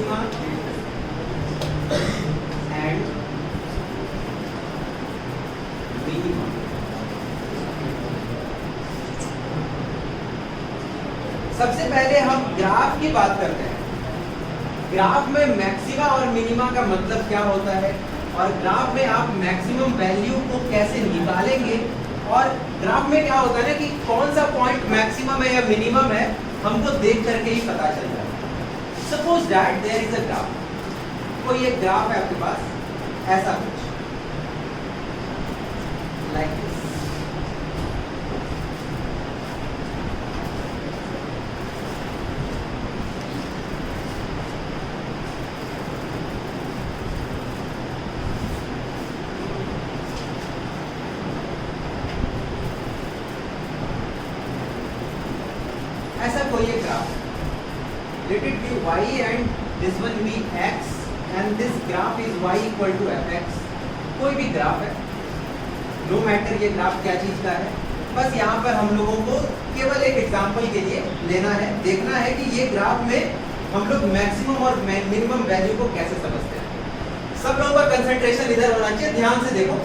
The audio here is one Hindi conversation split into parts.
Maxima and minima. सबसे पहले हम ग्राफ की बात करते हैं। ग्राफ में मैक्सिमा और मिनिमा का मतलब क्या होता है, और ग्राफ में आप मैक्सिमम वैल्यू को कैसे निकालेंगे, और ग्राफ में क्या होता है ना कि कौन सा पॉइंट मैक्सिमम है या मिनिमम है हमको देख करके ही पता चल जाता है। Suppose that there is a graph, कोई एक ग्राफ है आपके पास ऐसा कुछ लाइक दिस। ऐसा कोई एक graph, let it be y and this one be x and this graph is y equal to fx। कोई भी ग्राफ है, नो मैटर ये ग्राफ क्या चीज का है, बस यहाँ पर हम लोगों को केवल एक एग्जांपल के लिए लेना है, देखना है कि ये ग्राफ में हम लोग मैक्सिमम और मिनिमम वैल्यू को कैसे समझते हैं। सब लोगों का कंसंट्रेशन इधर होना चाहिए, ध्यान से देखो।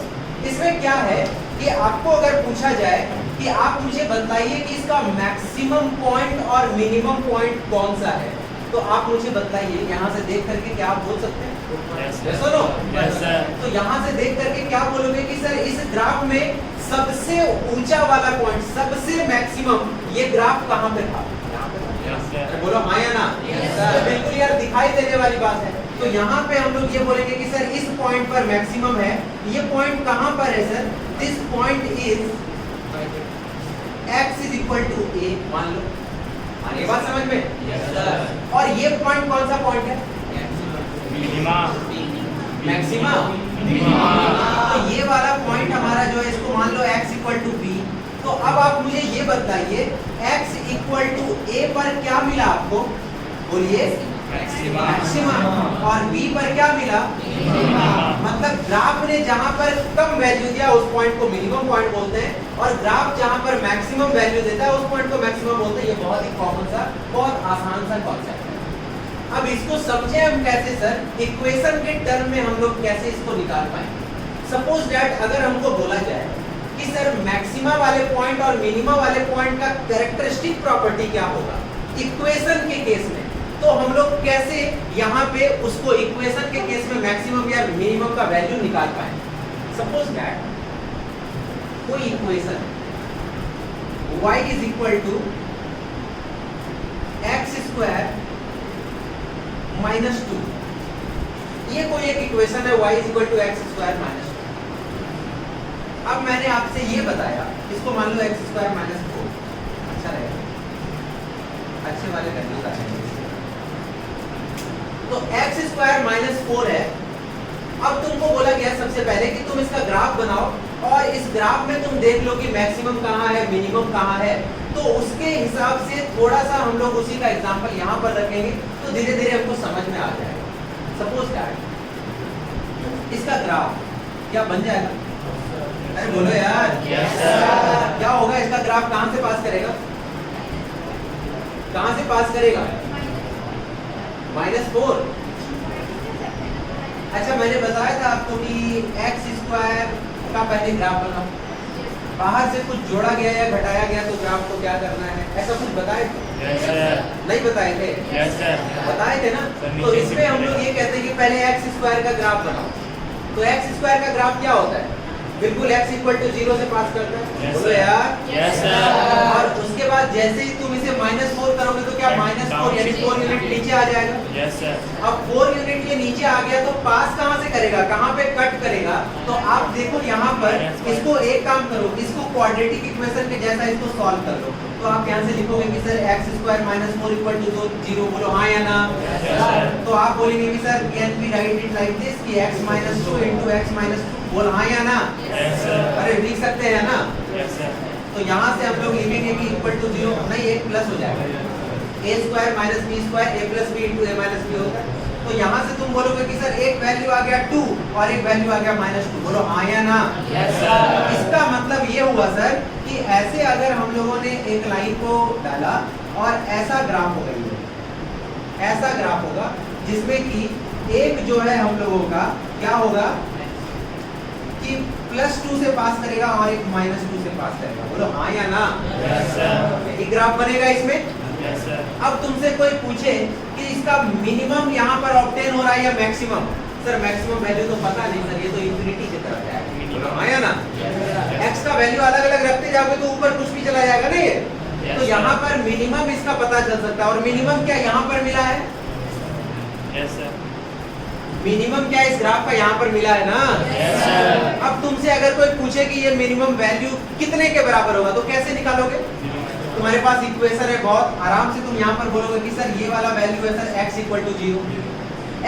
इसमें क्या है कि आपको अगर पूछा जाए कि आप मुझे बताइए कि इसका मैक्सिमम पॉइंट और मिनिमम पॉइंट कौन सा है, तो आप मुझे बताइए। यहाँ से देख करके क्या आप बोल सकते हैं? yes, सुनो yes, तो यहाँ से देख करके क्या बोलोगे कि सर इस ग्राफ में सबसे ऊंचा वाला पॉइंट, सबसे मैक्सिमम ये ग्राफ कहाँ पे था? yes, बोलो हाँ या ना? yes, बिल्कुल यार, दिखाई देने वाली बात है। तो यहाँ पे हम लोग ये बोलेंगे कि सर इस पॉइंट पर मैक्सिमम है। ये पॉइंट कहाँ पर है sir? This point is x is equal to a, मान लो। ये बात समझ में? yes, और ये पॉइंट कौन सा पॉइंट है? Minima, maxima, minima. तो ये वाला पॉइंट हमारा जो है, इसको मान लो x इक्वल टू b। तो अब आप मुझे ये बताइए x इक्वल टू a पर क्या मिला आपको? बोलिए मैक्सिमा। और b पर क्या मिला? मतलब ग्राफ ने जहां पर कम वैल्यू दिया उस पॉइंट को मिनिमम पॉइंट बोलते हैं, और ग्राफ जहां पर मैक्सिमम वैल्यू देता है उस पॉइंट को मैक्सिमम बोलते हैं। ये बहुत ही कॉमन सा, बहुत आसान सा कॉन्सेप्ट है। अब इसको समझे हम कैसे सर? इक्वेशन के टर्म में हम लोग कैसे इसको निकाल पाएंगे। सपोज दैट अगर हमको बोला जाए कि सर मैक्सिमा वाले पॉइंट और मिनिमा वाले पॉइंट का कैरेक्टरिस्टिक प्रॉपर्टी क्या होगा इक्वेशन के केस में, तो हम लोग कैसे यहाँ पे उसको इक्वेशन के केस में मैक्सिमम या मिनिमम का वैल्यू निकाल पाएंगे। सपोज दैट कोई equation y is equal to x square minus 2। ये कोई एक इक्वेशन है, y is equal to x square minus 2। अब मैंने आपसे ये बताया, इसको मान लो एक्स स्क्वायर माइनस 4, अच्छा रहेगा, अच्छे वाले वैल्यूज आ जाएंगे। तो एक्स स्क्वायर माइनस 4 है। अब तुमको बोला गया सबसे पहले कि तुम इसका ग्राफ बनाओ, और इस ग्राफ में तुम देख लो कि मैक्सिमम कहाँ है, मिनिमम कहाँ है। तो उसके हिसाब से थोड़ा सा हम लोग उसी का एग्जांपल यहाँ पर रखेंगे, तो धीरे धीरे हमको समझ में आ जाएगा। सपोज दैट इसका ग्राफ क्या बन जाएगा? अरे बोलो यार, yes, क्या होगा? इसका ग्राफ कहाँ से पास करेगा? कहाँ से पास करेगा? -4। अच्छा, मैंने बताया था आपको कि एक्स स्क्वायर का पहले ग्राफ बनाओ, बाहर से कुछ जोड़ा गया या घटाया गया तो ग्राफ को क्या करना है, ऐसा कुछ बताए थे? yes, नहीं बताए थे? yes, बताए थे ना? तो इसमें हम लोग ये कहते हैं कि पहले एक्स स्क्वायर का ग्राफ बनाओ। तो एक्स स्क्वायर का ग्राफ क्या होता है? बिल्कुल x इक्वल टू 0 से पास करता है। बोलो यार, yes, और उसके बाद जैसे ही तुम इसे -4 करोगे तो क्या -4 यानी 4 यूनिट नीचे आ जाएगा। yes, अब 4 यूनिट ये नीचे आ गया तो पास कहाँ से करेगा, कहाँ पे कट करेगा? तो आप देखो यहाँ पर, इसको एक काम करो, इसको क्वाड्रेटिक इक्वेशन के जैसा इसको सॉल्व कर लो। तो आप यहाँ से लिखोगे कि sir x square -4 equal to 0। बोलो हाँ या ना? तो आप बोलेंगे कि sir can we write it like this कि x -2 into x -2। बोल हाँ या ना? अरे लिख सकते हैं ना? तो यहाँ से हम लोग लिखेंगे कि इक्वल टू 0 नहीं, एक प्लस हो जाएगा, a square minus B square a plus B into a minus B होता है। तो यहाँ से तुम बोलोगे कि सर एक वैल्यू आ गया 2 और एक वैल्यू आ गया -2। बोलो हाँ या ना? इसका मतलब ये हुआ सर कि ऐसे अगर हम लोगों ने एक लाइन को डाला और ऐसा ग्राफ होगा, ऐसा ग्राफ होगा, जिसमें कि एक जो है हम लोगों का क्या होगा कि +2 से पास करेगा और एक -2 से पास करेगा। बोलो हाँ या ना? एक ग्राफ बनेगा इसमें। अब तुमसे कोई पूछे कि इसका मिनिमम यहाँ पर ऑब्टेन हो रहा है या मैक्सिमम, सर मैक्सिमम वैल्यू तो पता नहीं सर, ये तो इंफिनिटी की तरफ जाएगा। बोलो हाँ या ना? एक्स का वैल्यू अलग अलग रखते जाओगे तो ऊपर कुछ भी चला जाएगा ना ये। तो यहाँ पर मिनिमम इसका पता चल सकता है। और मिनिमम क्या यहाँ पर मिला है? मिनिमम क्या इस ग्राफ का यहाँ पर मिला है ना। अब तुमसे अगर कोई पूछे कि ये मिनिमम वैल्यू कितने के बराबर होगा तो कैसे निकालोगे? तुम्हारे पास इक्वेशन है, बहुत आराम से तुम यहाँ पर बोलोगे कि सर ये वाला वैल्यू है सर x = 0।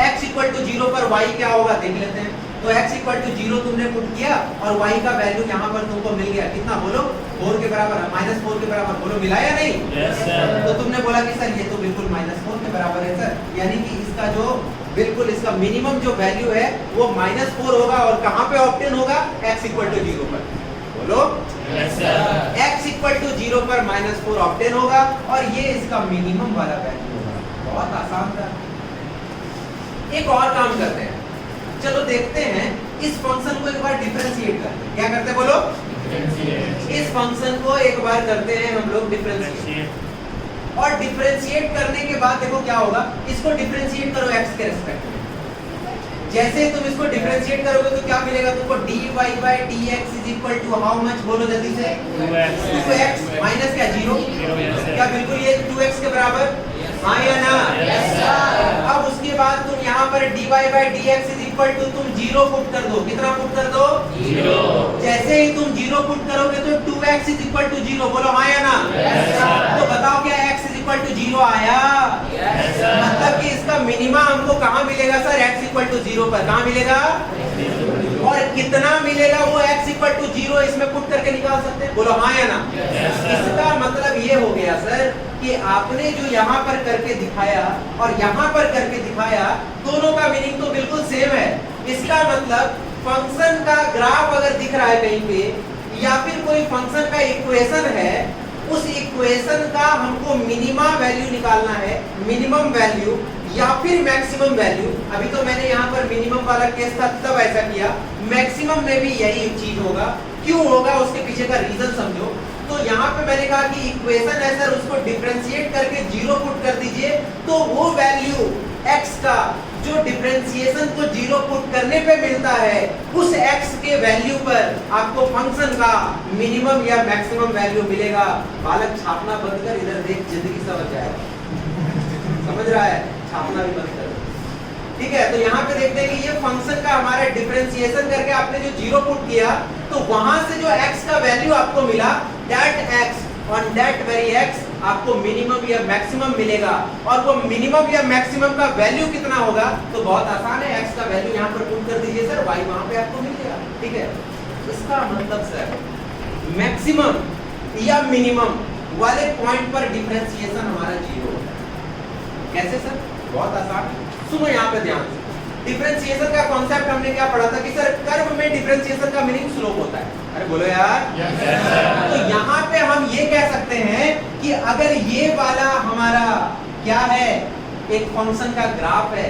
x = 0 पर y क्या होगा देख लेते हैं। तो x = 0 तुमने पुट किया और y का वैल्यू यहाँ पर तुमको मिल गया कितना? बोलो 4 के बराबर, -4 के बराबर। बोलो मिला या नहीं? तो तुमने बोला कि सर ये तो बिल्कुल -4 के बराबर है सर, यानी कि इसका जो बिल्कुल इसका मिनिमम जो वैल्यू है वो -4 होगा। और कहाँ पे ऑब्टेन होगा? x = 0 पर। बोलो x = 0 पर -4 ऑब्टेन होगा और ये इसका मिनिमम वाला वैल्यू होगा। बहुत आसान था। एक और काम करते हैं, चलो देखते हैं इस फंक्शन को एक बार डिफरेंशिएट करते हैं। क्या करते हैं बोलो? इस फंक्शन को एक बार करते हैं हम लोग डिफरेंशिएट। और डिफरेंशिएट करने के बाद देखो क्या होगा, इसको डिफरेंशिएट करो x के रिस्पेक्ट में। जैसे तुम इसको डिफरेंशिएट करोगे तो क्या मिलेगा तुमको? dy/dx = how much? बोलो जल्दी से। 2x माइनस क्या 0? क्या बिल्कुल ये 2x के बराबर? हाँ या ना? अब उसके बाद तुम यहाँ पर dy/dx = तुम 0 पुट कर दो। कितना पुट कर दो? 0। जैसे ही तुम 0 पुट करोगे तो 2x = 0। बोलो हाँ या ना? तो बताओ क्या x = 0 आया? मतलब कि इसका मिनिमा हमको कहाँ मिलेगा सर? x = 0 पर। कहाँ मिलेगा? और कितना मिलेगा वो x = 0 इसमें पुट करके निकाल सकते हैं। बोलो हाँ या ना? इसका मतलब ये हो गया सर कि आपने जो यहाँ पर करके दिखाया और यहाँ पर करके दिखाया, दोनों का मीनिंग तो बिल्कुल सेम है। इसका मतलब फंक्शन का ग्राफ अगर दिख रहा है कहीं पे या फिर कोई फंक्शन का इक्वेशन है, उस इक्वेशन का हमको मिनिमा वैल्यू निकालना है, मिनिमम वैल्यू या फिर मैक्सिमम वैल्यू। अभी तो मैंने यहाँ पर मिनिमम वाला केस था तब ऐसा किया, मैक्सिमम में भी यही चीज होगा। क्यों होगा उसके पीछे का रीजन समझो। तो यहाँ पे मैंने कहा कि इक्वेशन है सर, उसको डिफरेंशिएट करके 0 पुट कर दीजिए तो वो वैल्यू x का जो डिफरेंशिएशन को 0 पुट करने पे मिलता है, उस x के वैल्यू पर आपको फंक्शन का मिनिमम या मैक्सिमम वैल्यू मिलेगा। बालक छापना बंद कर, इधर देख, जिंदगी समझ जाएगा। समझ रहा है? छापना भी बंद कर। ठीक है, तो यहाँ पे देखते हैं कि ये फंक्शन का हमारा डिफरेंशिएशन करके आपने जो 0 पुट किया तो वहां से जो x का वैल्यू आपको मिला, that x on that very x आपको मिनिमम या मैक्सिमम मिलेगा। और वो मिनिमम या मैक्सिमम का वैल्यू कितना होगा? तो बहुत आसान है, x का वैल्यू यहाँ पर पुट कर दीजिए सर, y वहां पे आपको मिल जाएगा। ठीक है, इसका मतलब सर मैक्सिमम या मिनिमम वाले पॉइंट पर डिफरेंशिएशन हमारा 0 होता है। कैसे सर? बहुत आसान। सुनो यहाँ पे ध्यान से, डिफरेंशिएशन का कॉन्सेप्ट हमने क्या पढ़ा था कि सर कर्व में डिफरेंशिएशन का मीनिंग स्लोप होता है। अरे बोलो यार। तो यहाँ पे हम ये कह सकते हैं कि अगर ये वाला हमारा क्या है, एक फंक्शन का ग्राफ है,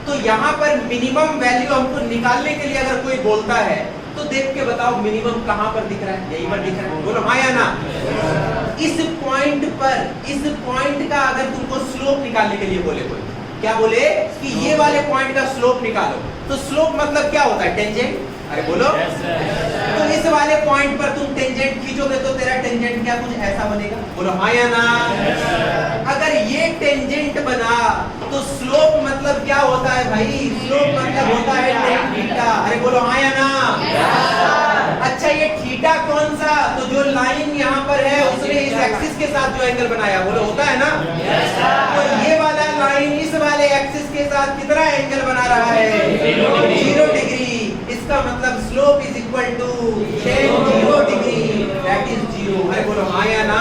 तो यहाँ पर मिनिमम वैल्यू हमको निकालने के लिए अगर कोई बोलता है तो देख के बताओ मिनिमम कहाँ पर दिख रहा है? यहीं पर दिख रहा है। बोलो हाँ या ना? इस पॉइंट पर, इस पॉइंट का अगर तुमको स्लोप निकालने के लिए बोले कोई, क्या बोले कि ये वाले पॉइंट का स्लोप निकालो, तो स्लोप मतलब क्या होता है? टेंजेंट। अरे बोलो। तो इस वाले पॉइंट पर तुम टेंजेंट खींचोगे तो तेरा टेंजेंट क्या कुछ ऐसा बनेगा? बोलो हाँ या ना? अगर ये टेंजेंट बना तो स्लोप मतलब क्या होता है भाई? स्लोप मतलब होता है tan थीटा। अरे बोलो हाँ या ना? अच्छा, ये थीटा कौन सा? तो जो लाइन यहाँ पर है उसने इस एक्सिस के साथ जो एंगल बनाया, बोलो होता है ना? तो ये वाला लाइन इस वाले एक्सिस के साथ कितना एंगल बना रहा है? 0 डिग्री। इसका मतलब slope is equal to tan 0 degree, that is 0। अरे बोलो हाँ या ना?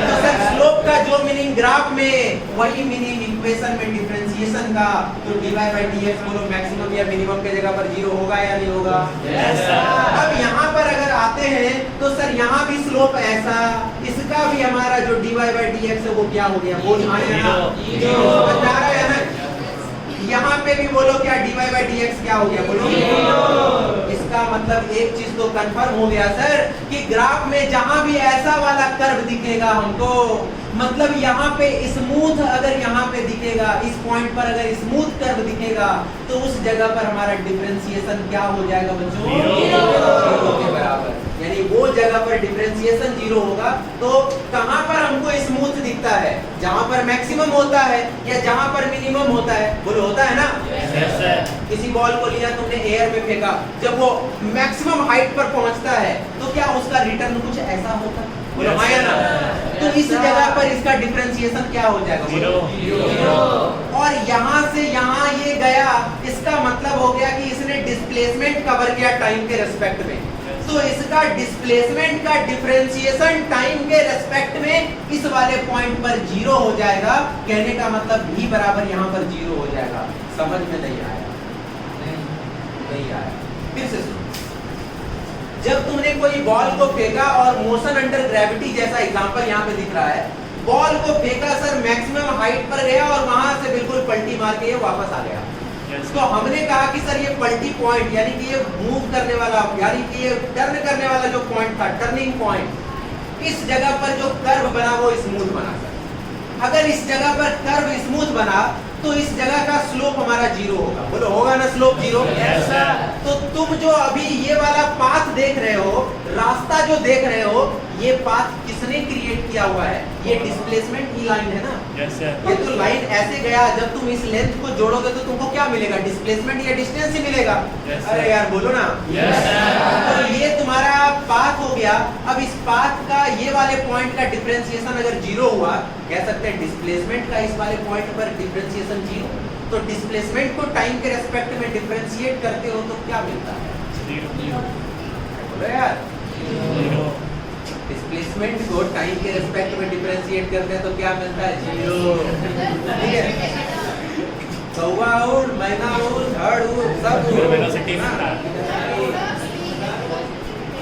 तो सर स्लोप का जो मीनिंग ग्राफ में, वही मीनिंग इक्वेशन में डिफरेंशिएशन का। तो dy/dx बोलो मैक्सिमम या मिनिमम के जगह पर 0 होगा या नहीं होगा? अब यहाँ पर अगर आते हैं तो सर यहाँ भी स्लोप ऐसा, इसका भी हमारा जो dy/dx है वो क्या हो गया? बोल हाँ या ना? समझ आ रहा है ना? पे भी बोलो क्या dy by dx क्या हो गया, बोलो। इसका मतलब एक चीज तो कंफर्म हो गया सर कि ग्राफ में जहां भी ऐसा वाला कर्व दिखेगा हमको, मतलब यहाँ पे स्मूथ अगर यहाँ पे दिखेगा, इस पॉइंट पर अगर स्मूथ कर्व दिखेगा, तो उस जगह पर हमारा डिफरेंशिएशन क्या हो जाएगा बच्चों, जीरो के बराबर। यानी वो जगह पर डिफरेंशिएशन जीरो होगा। तो कहां पर हमको स्मूथ दिखता है, जहां पर मैक्सिमम होता है या जहां पर मिनिमम होता है, बोलो होता है ना। किसी बॉल को लिया तुमने, एयर में फेंका, जब वो मैक्सिमम हाइट पर पहुंचता है तो क्या उसका रिटर्न कुछ ऐसा होता है, बोलो हाँ या ना। तो इस जगह पर इसका डिफरेंशिएशन क्या हो जाएगा, जीरो। और यहाँ से यहाँ ये गया, इसका मतलब हो गया कि इसने डिस्प्लेसमेंट कवर किया टाइम के रेस्पेक्ट में, तो इसका डिस्प्लेसमेंट का डिफरेंशिएशन टाइम के रेस्पेक्ट में इस वाले पॉइंट पर जीरो हो जाएगा। कहने का मतलब v बराबर यहाँ पर जीरो हो जाएगा। समझ में नहीं आया, नहीं आया। फिर से सुनो, जब तुमने कोई बॉल को फेंका और मोशन अंडर ग्रेविटी जैसा एग्जांपल यहाँ पे दिख रहा है, बॉल को फेंका सर, मैक्सिमम हाइट पर गया और वहां से बिल्कुल पलटी मार के ये वापस आ गया। तो हमने कहा कि सर ये पलटी पॉइंट, यानी कि ये मूव करने वाला, यानी कि ये टर्न करने वाला जो पॉइंट था, टर्निंग पॉइंट, इस जगह पर जो कर्व बना वो स्मूथ बना सर। अगर इस जगह पर कर्व स्मूथ बना तो इस जगह का स्लोप हमारा जीरो होगा, बोलो होगा ना स्लोप जीरो। तो तुम जो अभी ये वाला पाथ देख रहे हो, रास्ता जो देख रहे हो, ये पाथ किसने क्रिएट किया हुआ है, ये डिस्प्लेसमेंट की लाइन है ना। ये तो लाइन ऐसे गया, जब तुम इस लेंथ को जोड़ोगे तो तुमको क्या मिलेगा, डिस्प्लेसमेंट या डिस्टेंस ही मिलेगा। अरे यार बोलो ना। तो ये तुम्हारा पाथ हो गया। अब इस पाथ का ये वाले पॉइंट का डिफरेंशिएशन अगर जीरो हुआ, कह सकते हैं डिस्प्लेसमेंट का इस वाले पॉइंट पर डिफरेंशिएशन जीरो। तो डिस्प्लेसमेंट को टाइम के रेस्पेक्ट में डिफरेंशिएट करते हो तो क्या मिलता है, बोलो यार। डिस्प्लेसमेंट को टाइम के रेस्पेक्ट में डिफरेंशिएट करते हैं तो क्या मिलता है, जीरो। ठीक है, कौवा उड़, मैना उड़, झाड़ उड़, सब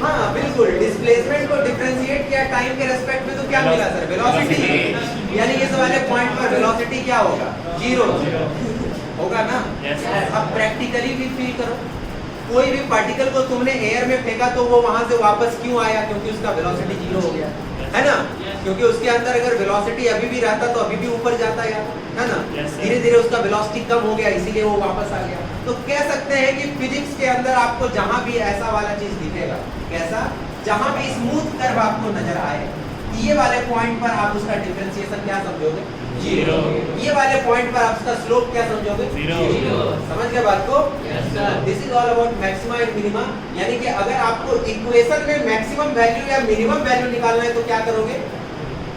हाँ बिल्कुल। डिस्प्लेसमेंट को डिफरेंशिएट किया टाइम के रेस्पेक्ट में तो क्या मिला सर, वेलोसिटी। यानी इस वाले पॉइंट पर वेलोसिटी क्या होगा, जीरो होगा ना। अब प्रैक्टिकली भी फील करो, कोई भी पार्टिकल को तुमने एयर में फेंका तो वो वहां से वापस क्यों आया, क्योंकि उसका वेलोसिटी जीरो हो गया, है ना। क्योंकि उसके अंदर अगर वेलोसिटी अभी भी रहता तो अभी भी ऊपर जाता है ना। धीरे धीरे उसका वेलोसिटी कम हो गया, इसीलिए वो वापस आ गया। तो कह सकते हैं कि फिजिक्स के अंदर आपको जहां भी ऐसा वाला चीज दिखेगा, कैसा, जहां भी स्मूथ कर्व आपको नजर आए, ये वाले पॉइंट पर आप उसका डिफरेंशिएशन क्या समझोगे, जीरो। ये वाले पॉइंट पर आप उसका स्लोप क्या समझोगे, जीरो। समझ गए बात को। This is all about maxima and minima. यानी कि अगर आपको इक्वेशन में मैक्सिमम वैल्यू या मिनिमम वैल्यू निकालना है तो क्या करोगे,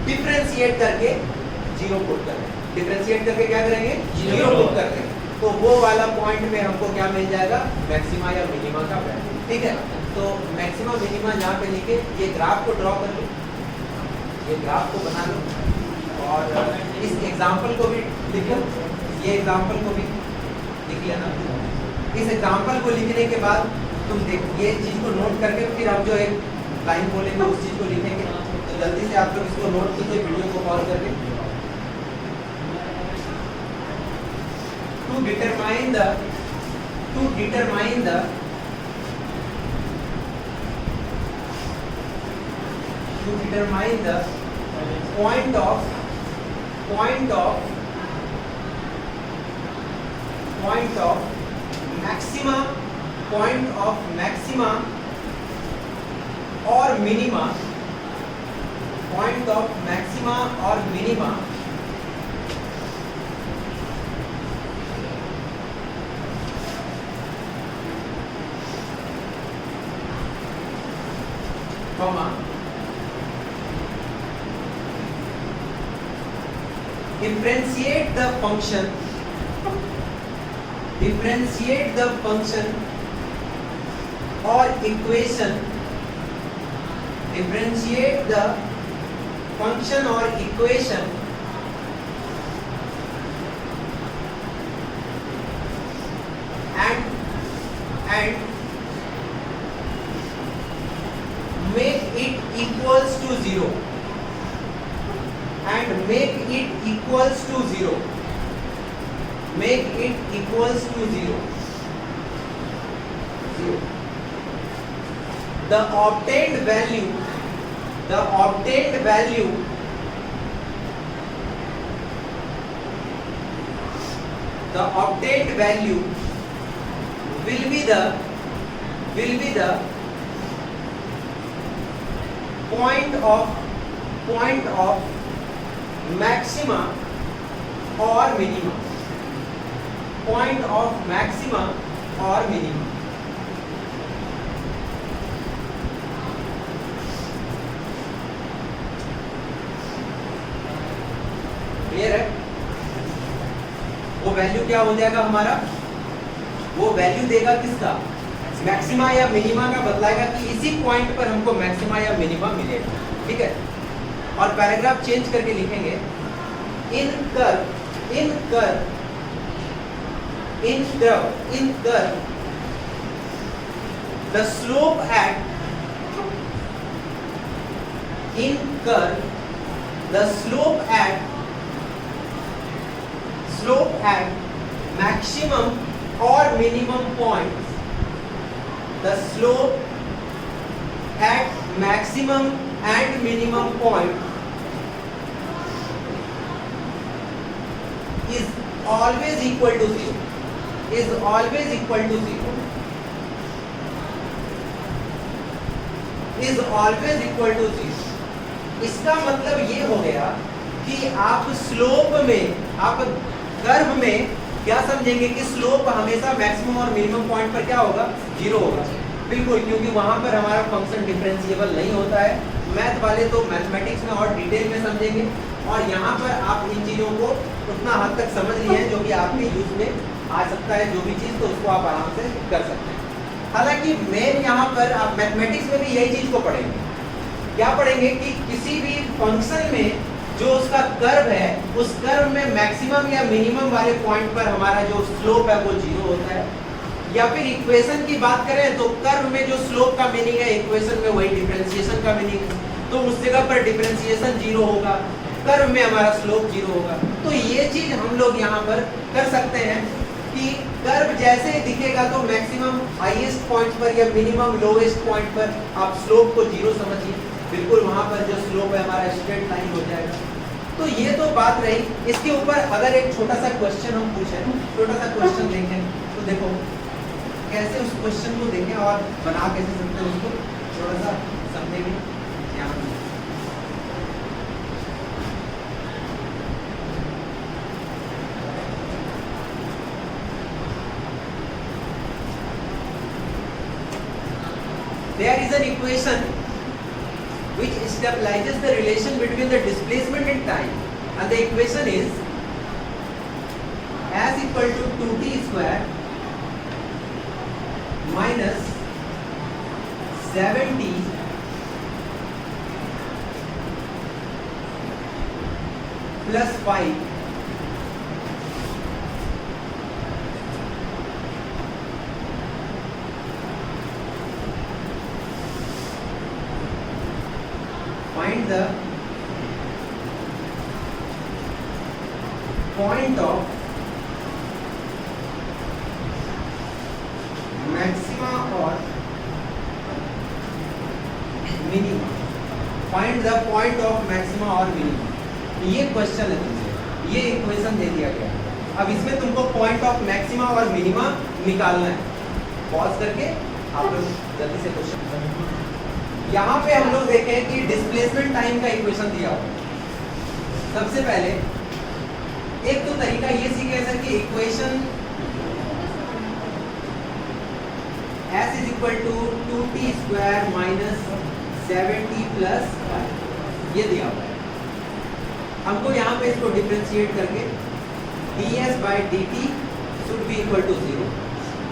डिफरेंशिएट करके जीरो पुट करेंगे। डिफरेंशिएट करके क्या करेंगे, जीरो पुट कर देंगे, तो वो वाला पॉइंट में हमको क्या मिल जाएगा, मैक्सिमा या मिनिमा का वैल्यू। ठीक है, तो मैक्सिमा मिनिमा यहाँ पे लिखे, ये ग्राफ को ड्रॉ कर लो, ये ग्राफ को बना लो और इस एग्जाम्पल को भी लिख लो, ये एग्जाम्पल को भी लिख लेना। इस एग्जाम्पल को लिखने के बाद तुम देख, ये चीज को नोट करके फिर हम जो एक लाइन बोलेंगे उस चीज को लिखेंगे। तो जल्दी से आप लोग इसको नोट कीजिए, वीडियो को पॉज करके। To determine the point of maxima or minima, point of maxima or minima comma differentiate the function or equation, differentiate the function or equation and make it equals to zero, and make it equals to zero, make it equals to 0. The obtained value will be the point of maxima or minima. Point of maxima or minima. Clear है? वो वैल्यू क्या हो जाएगा हमारा? वो वैल्यू देगा किसका? मैक्सिमा या मिनिमा का बतलाएगा कि इसी पॉइंट पर हमको मैक्सिमा या मिनिमा मिलेगा। ठीक है? और पैराग्राफ चेंज करके लिखेंगे इन curve the slope at maximum or minimum points, the slope at maximum and minimum point is always equal to 0. इसका मतलब ये हो गया कि आप स्लोप में, आप कर्व में क्या समझेंगे कि स्लोप हमेशा मैक्सिमम और मिनिमम पॉइंट पर क्या होगा? 0 होगा। बिल्कुल, क्योंकि वहां पर हमारा फंक्शन डिफरेंशिएबल नहीं होता है। मैथ वाले तो मैथमेटिक्स में और डिटेल में समझेंगे, और यहाँ पर आप इन चीज़ों को उतना हद तक समझ लिए हैं जो कि आपके यूज में आ सकता है। जो भी चीज़, तो उसको आप आराम से कर सकते हैं। हालांकि मेन यहाँ पर आप मैथमेटिक्स में भी यही चीज़ को पढ़ेंगे। क्या पढ़ेंगे कि किसी भी फंक्शन में जो उसका कर्व है, उस कर्व में मैक्सिमम या मिनिमम वाले पॉइंट पर हमारा जो स्लोप है वो 0 होता है। या फिर इक्वेशन की बात करें तो कर्व में जो स्लोप का मीनिंग है, इक्वेशन में वही डिफरेंशिएशन का मीनिंग है। तो उस जगह पर डिफरेंशिएशन 0 होगा, कर्व में हमारा स्लोप 0 होगा। तो ये चीज हम लोग यहाँ पर कर सकते हैं कि कर्व जैसे दिखेगा तो मैक्सिमम हाईएस्ट पॉइंट पर या मिनिमम लोएस्ट पॉइंट पर आप स्लोप को 0 समझिए। बिल्कुल वहां पर जो स्लोप है हमारा स्ट्रेट लाइन हो जाएगा। तो ये तो बात रही। इसके ऊपर अगर एक छोटा सा क्वेश्चन हम पूछें, छोटा सा क्वेश्चन देखें, तो देखो कैसे उस क्वेश्चन को देखें और बना कैसे सकते हैं उसको, थोड़ा सा समझेंगे। There is an equation which stabilizes the relation between the displacement and time, and the equation is as equal to 2t square minus 7t plus 5 find the point of maxima or minima. Find the point of maxima or minima. ये क्वेश्चन है तुमसे, ये इक्वेशन दे दिया गया। अब इसमें तुमको पॉइंट ऑफ मैक्सिमा और मिनिमा निकालना है। पॉज करके आप लोग जल्दी से क्वेश्चन। यहाँ पे हम लोग देखें कि डिस्प्लेसमेंट टाइम का इक्वेशन दिया हुआ। सबसे पहले एक तो तरीका ये सीखे सर कि equation s is equal to 2t square minus 7t plus 5 ये दिया हुआ है। हमको यहाँ पे इसको डिफरेंशिएट करके ds by dt should be equal to 0।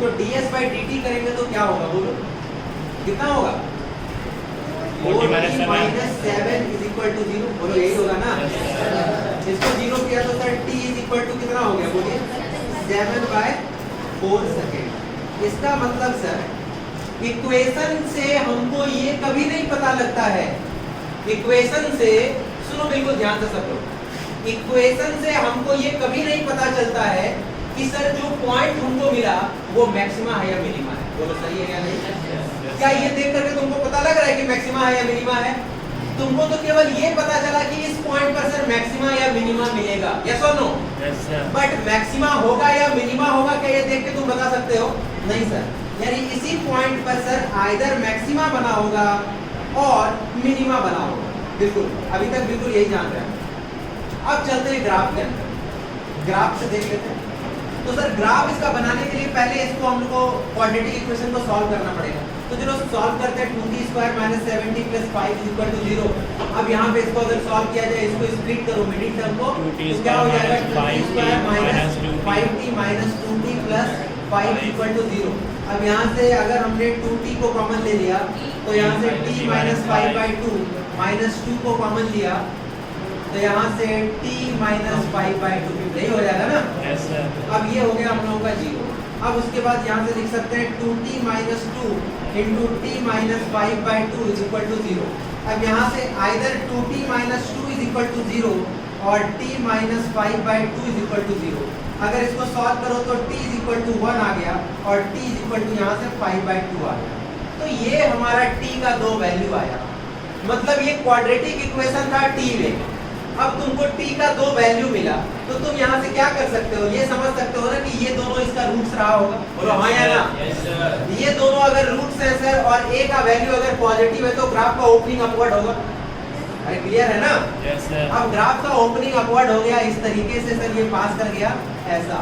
तो ds बाई dt करेंगे तो क्या होगा बोलो, कितना होगा? 40 माइनस 7 इज इक्वल टू 0। बोलो यही होगा ना। इसको 0 किया तो sir t is equal to कितना हो गया बोलिए, 7/4 सेकेंड। इसका मतलब सर इक्वेशन से हमको ये कभी नहीं पता लगता है, इक्वेशन से सुनो बिल्कुल ध्यान से सब लोग, इक्वेशन से हमको ये कभी नहीं पता चलता है कि सर जो पॉइंट तुमको मिला वो मैक्सिमा है या मिनिमा है। बोलो सही है या नहीं? क्या ये देख करके तुमको पता लग रहा है कि मैक्सिमा है या मिनिमा है? तुमको तो केवल ये पता चला कि इस पॉइंट पर सर मैक्सिमा या मिनिमा मिलेगा, यस और नो? बट मैक्सिमा होगा या मिनिमा होगा क्या ये देख के तुम बता सकते हो? नहीं सर, यानी इसी पॉइंट पर सर आइदर मैक्सिमा बना होगा और मिनिमा बना होगा। बिल्कुल, अभी तक बिल्कुल यही जान रहे हैं। अब चलते हैं ग्राफ के अंदर, ग्राफ से देख लेते हैं। तो सर ग्राफ इसका बनाने के लिए पहले इसको हम लोग को क्वाड्रेटिक इक्वेशन को सॉल्व करना पड़ेगा। तो चलो सॉल्व करते हैं। 2t² - 7t + 5 = 0। अब यहाँ पे इसको अगर सॉल्व किया जाए, इसको स्प्लिट करो मिडिल टर्म को, तो क्या हो जाएगा? 2t² - 5t - 2t + 5 = 0। अब यहाँ से अगर हमने 2t को कॉमन ले लिया तो यहाँ से t - 5/2 -2 को कॉमन लिया तो यहाँ से t - 5/2 यही हो जाएगा ना? yes, sir. अब ये हो गया हम लोगों का 0। अब उसके बाद यहाँ से लिख सकते हैं 2t - 2 × t - 5/2 = 0। अब यहाँ से आइदर 2t - 2 = 0 और t - 5/2 = 0। अगर इसको सॉल्व करो तो t = 1 आ गया और t = यहाँ से 5/2 आ गया। तो ये हमारा t का 2 वैल्यू आया। मतलब ये क्वाड्रेटिक इक्वेशन था t में। अब तुमको t का 2 वैल्यू मिला तो तुम यहाँ से क्या कर सकते हो? ये समझ सकते हो ना कि ये दोनों इसका रूट्स रहा होगा। बोलो हाँ या ना? ये दोनों अगर रूट्स है सर और a का वैल्यू अगर पॉजिटिव है तो ग्राफ का ओपनिंग अपवर्ड होगा। अरे क्लियर है ना? yes, अब ग्राफ का ओपनिंग अपवर्ड हो गया इस तरीके से सर, ये पास कर गया ऐसा।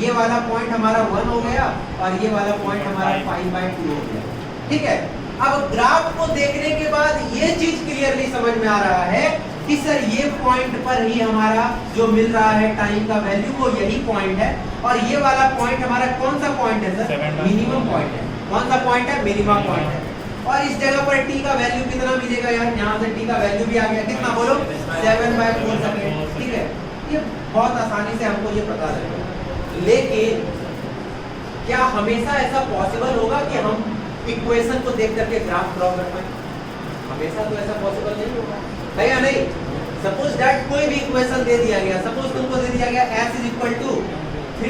ये वाला पॉइंट हमारा 1 हो गया और ये वाला पॉइंट हमारा 5/2 हो गया। ठीक है, अब ग्राफ को देखने के बाद ये चीज क्लियरली समझ में आ रहा है कि सर ये पॉइंट पर ही हमारा जो मिल रहा है टाइम का वैल्यू वो यही पॉइंट है और ये वाला पॉइंट हमारा कौन सा पॉइंट है सर? मिनिमम पॉइंट है। कौन सा पॉइंट है? मिनिमम पॉइंट है। और इस जगह पर t का वैल्यू कितना मिलेगा यार? यहाँ से t का वैल्यू भी आ गया, कितना बोलो? 7/4 सेकंड। ठीक है, ये बहुत आसानी से हमको ये पता लगेगा। लेकिन क्या हमेशा ऐसा पॉसिबल होगा कि हम इक्वेशन को देख करके ग्राफ ड्रॉ कर पाए? हमेशा तो ऐसा पॉसिबल नहीं होगा, है या नहीं? सपोज दैट कोई भी इक्वेशन दे दिया गया, सपोज तुमको दे दिया गया s = 3t⁴ +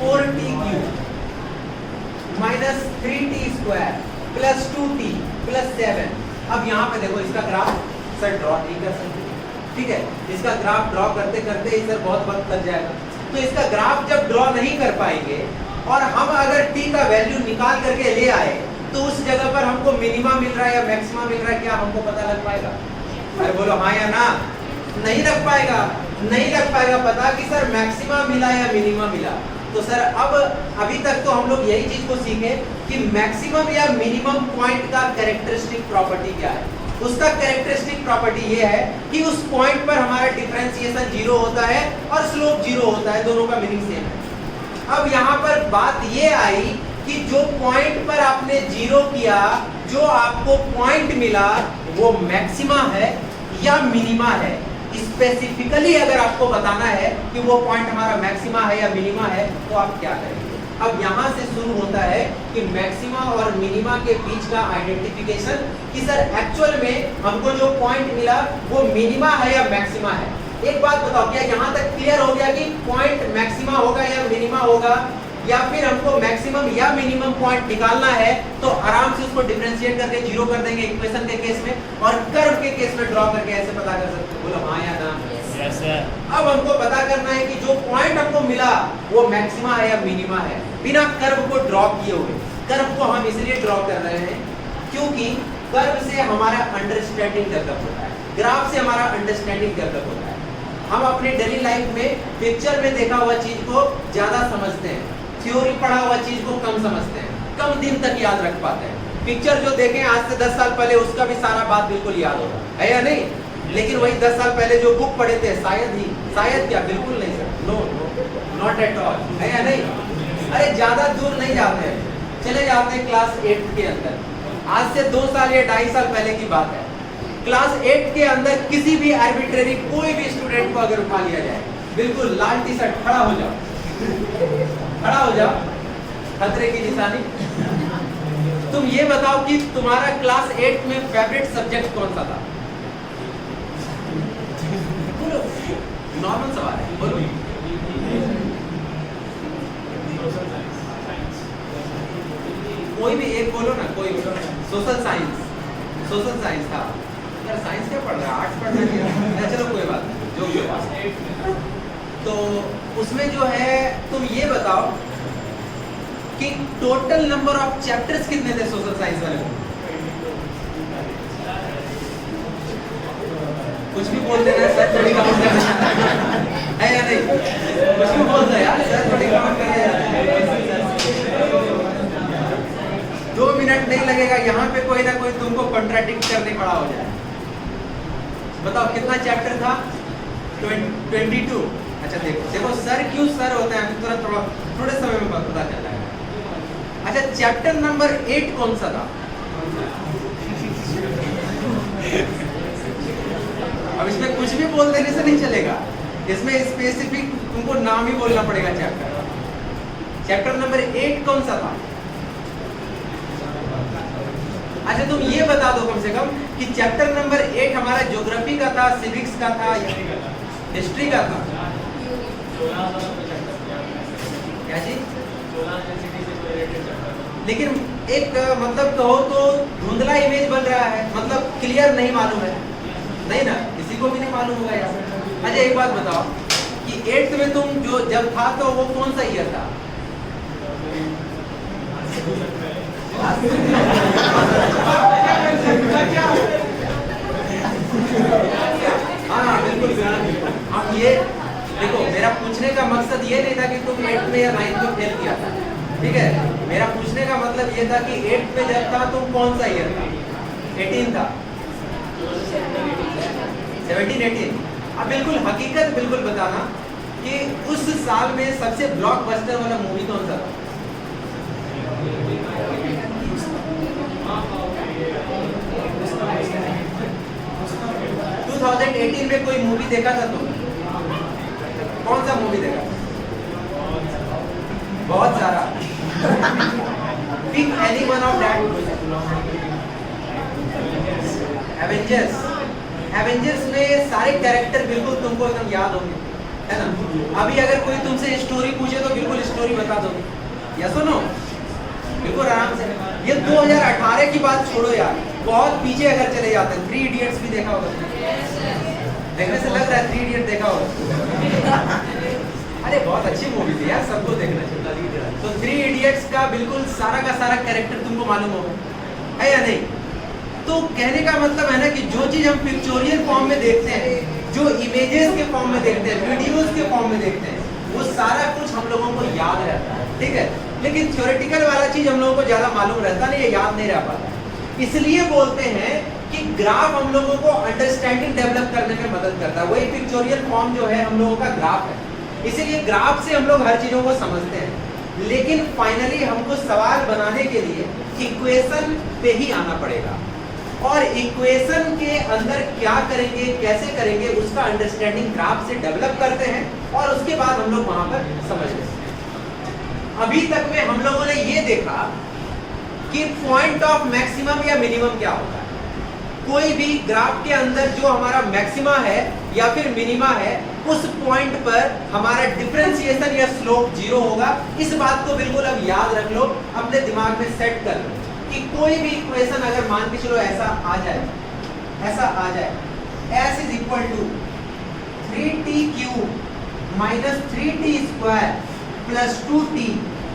4t³ - 3t² + 2t + 7। अब यहाँ पे देखो इसका ग्राफ सर ड्रॉ नहीं कर सकते। ठीक है, इसका ग्राफ ड्रॉ करते करते ही सर बहुत वक्त लग जाएगा। तो इसका ग्राफ जब ड्रॉ नहीं कर पाएंगे और हम अगर t का वैल्यू निकाल करके ले आए तो उस जगह पर हमको मिनिमा मिल रहा है या मैक्सिमा मिल रहा है, क्या हमको पता लग पाएगा? अरे बोलो हाँ या ना? नहीं लग पाएगा, नहीं लग पाएगा पता कि सर मैक्सिमा मिला या मिनिमा मिला। तो सर अब अभी तक तो हम लोग यही चीज को सीखे कि मैक्सिमम या मिनिमम पॉइंट का कैरेक्टरिस्टिक प्रॉपर्टी क्या है। उसका कैरेक्टरिस्टिक प्रॉपर्टी ये है कि उस पॉइंट पर हमारा डिफरेंशिएशन 0 होता है और स्लोप 0 होता है, दोनों का मीनिंग सेम है। अब यहाँ पर बात ये आई कि जो पॉइंट पर आपने 0 किया, जो आपको पॉइंट मिला वो मैक्सिमा है या मिनिमा है। स्पेसिफिकली अगर आपको बताना है कि वो पॉइंट हमारा मैक्सिमा है या मिनिमा है तो आप क्या करेंगे? अब यहाँ से शुरू होता है कि मैक्सिमा और मिनिमा के बीच का आइडेंटिफिकेशन कि सर एक्चुअल में हमको जो पॉइंट मिला वो मिनिमा है या मैक्सिमा है। एक बात बताओ, क्या यहाँ तक क्लियर हो गया कि पॉइंट मैक्सिमा होगा या मिनिमा होगा, या फिर हमको मैक्सिमम या मिनिमम पॉइंट निकालना है तो आराम से उसको डिफरेंशिएट करके 0 कर देंगे इक्वेशन के केस में, और कर्व के केस में ड्रॉ करके ऐसे पता कर सकते हो। बोलो हाँ या ना? yes, sir. अब हमको पता करना है कि जो पॉइंट हमको मिला वो मैक्सिमा है या मिनिमा है, बिना कर्व को ड्रॉ किए हुए। कर्व को हम इसलिए ड्रॉ कर रहे हैं क्योंकि कर्व से हमारा अंडरस्टैंडिंग डेवलप होता है, ग्राफ से हमारा अंडरस्टैंडिंग डेवलप होता है। हम अपने डेली लाइफ में पिक्चर में देखा हुआ चीज को ज्यादा समझते हैं, थ्योरी पढ़ा हुआ चीज को कम समझते हैं, कम दिन तक याद रख पाते हैं। पिक्चर जो देखें आज से 10 साल पहले उसका भी सारा बात बिल्कुल याद होगा, है या नहीं? लेकिन वही 10 साल पहले जो बुक पढ़े थे शायद क्या, बिल्कुल नहीं sir, no not at all, है या नहीं? अरे ज्यादा दूर नहीं जाते हैं, चले जाते हैं क्लास 8 के अंदर। आज से 2 साल या 2.5 साल पहले की बात है। क्लास 8 के अंदर किसी भी आर्बिट्रेरी कोई भी स्टूडेंट को अगर उठा लिया जाए, बिल्कुल लाल टी शर्ट, खड़ा हो जाओ, खड़ा हो जाओ, खतरे की निशानी। तुम ये बताओ कि तुम्हारा क्लास 8 में फेवरेट सब्जेक्ट कौन सा था? नॉर्मल सवाल है, बोलो। कोई भी एक बोलो ना, कोई भी। सोशल साइंस था यार। साइंस क्या पढ़ रहा है, आर्ट्स पढ़ रहा है, चलो कोई बात नहीं, जो भी हो। तो उसमें जो है तुम ये बताओ कि टोटल नंबर ऑफ चैप्टर्स कितने थे सोशल साइंस वाले में? कुछ भी बोल देना सर, थोड़ी काउंट करना है या नहीं? कुछ भी बोल दो यार सर, थोड़ी काउंट करना है। 2 मिनट नहीं लगेगा, यहाँ पे कोई ना कोई तुमको कॉन्ट्रैडिक्ट करने खड़ा हो जाए। बताओ कितना चैप्टर था? 22। अच्छा देखो सर क्यों सर होते हैं, थोड़े समय में पता चल जाएगा। अच्छा चैप्टर नंबर 8 कौन सा था? अब इसमें कुछ भी बोल देने से नहीं चलेगा, इसमें स्पेसिफिक तुमको नाम ही बोलना पड़ेगा। चैप्टर नंबर 8 कौन सा था? अच्छा तुम ये बता दो कम से कम कि चैप्टर नंबर 8 हमारा ज्योग्राफी का था, सिविक्स का था, हिस्ट्री का था? क्या जी? लेकिन एक मतलब कहो तो धुंधला इमेज बन रहा है, मतलब क्लियर नहीं मालूम है, नहीं ना? किसी को भी नहीं मालूम होगा यार। अच्छा एक बात बताओ कि 8th में तुम जो जब था तो वो कौन सा ईयर था? हाँ बिल्कुल। अब ये देखो, मेरा पूछने का मकसद ये नहीं था कि तुम 8th में या 9th में फेल किया था, ठीक है? मेरा पूछने का मतलब ये था कि 8th में जब था तुम कौन सा ईयर था? 18 था, 17, 18। अब बिल्कुल हकीकत बिल्कुल बताना कि उस साल में सबसे ब्लॉकबस्टर वाला मूवी कौन सा था? 2018 में कोई मूवी देखा था तुम? कौन सा मूवी देखा? बहुत सारा। Pick any one of that. Avengers में सारे कैरेक्टर बिल्कुल तुमको एकदम याद होंगे, है ना? अभी अगर कोई तुमसे स्टोरी पूछे तो बिल्कुल स्टोरी बता दोगे, या सुनो बिल्कुल आराम से। ये 2018 की बात छोड़ो यार, बहुत पीछे अगर चले जाते हैं, 3 इडियट्स भी देखा होगा? देखने से लग रहा है 3 इडियट देखा होगा। अरे बहुत अच्छी मूवी थी यार, सबको देखना चाहिए। तो 3 इडियट्स का बिल्कुल सारा का सारा कैरेक्टर तुमको मालूम होगा, है या नहीं? तो कहने का मतलब है ना कि जो चीज हम पिक्चोरियल फॉर्म में देखते हैं, जो इमेजेस के फॉर्म में देखते हैं, वीडियोस के फॉर्म में देखते हैं, वो सारा कुछ हम लोगों को याद रहता है, ठीक है? लेकिन थ्योरेटिकल वाला चीज हम लोगों को ज्यादा मालूम रहता नहीं, ये याद नहीं रह पाता। इसलिए बोलते हैं कि ग्राफ हम लोगों को अंडरस्टैंडिंग डेवलप करने में मदद करता है। वही पिक्चोरियल फॉर्म जो है हम लोगों का ग्राफ है, इसीलिए ग्राफ से हम लोग हर चीजों को समझते हैं। लेकिन फाइनली हमको सवाल बनाने के लिए इक्वेशन पे ही आना पड़ेगा, और इक्वेशन के अंदर क्या करेंगे, कैसे करेंगे, उसका अंडरस्टैंडिंग ग्राफ से डेवलप करते हैं, और उसके बाद हम लोग वहां पर समझ लेते हैं। अभी तक में हम लोगों ने ये देखा कि पॉइंट ऑफ मैक्सिमम या मिनिमम क्या होता है। कोई भी ग्राफ के अंदर जो हमारा मैक्सिमा है या फिर मिनिमा है, उस पॉइंट पर हमारा डिफरेंशिएशन या स्लोप 0 होगा। इस बात को बिल्कुल अब याद रख लो, अपने दिमाग में सेट कर लो कि कोई भी इक्वेशन अगर मान के चलो ऐसा आ जाए, s is equal to 3t³ minus 3t² plus 2t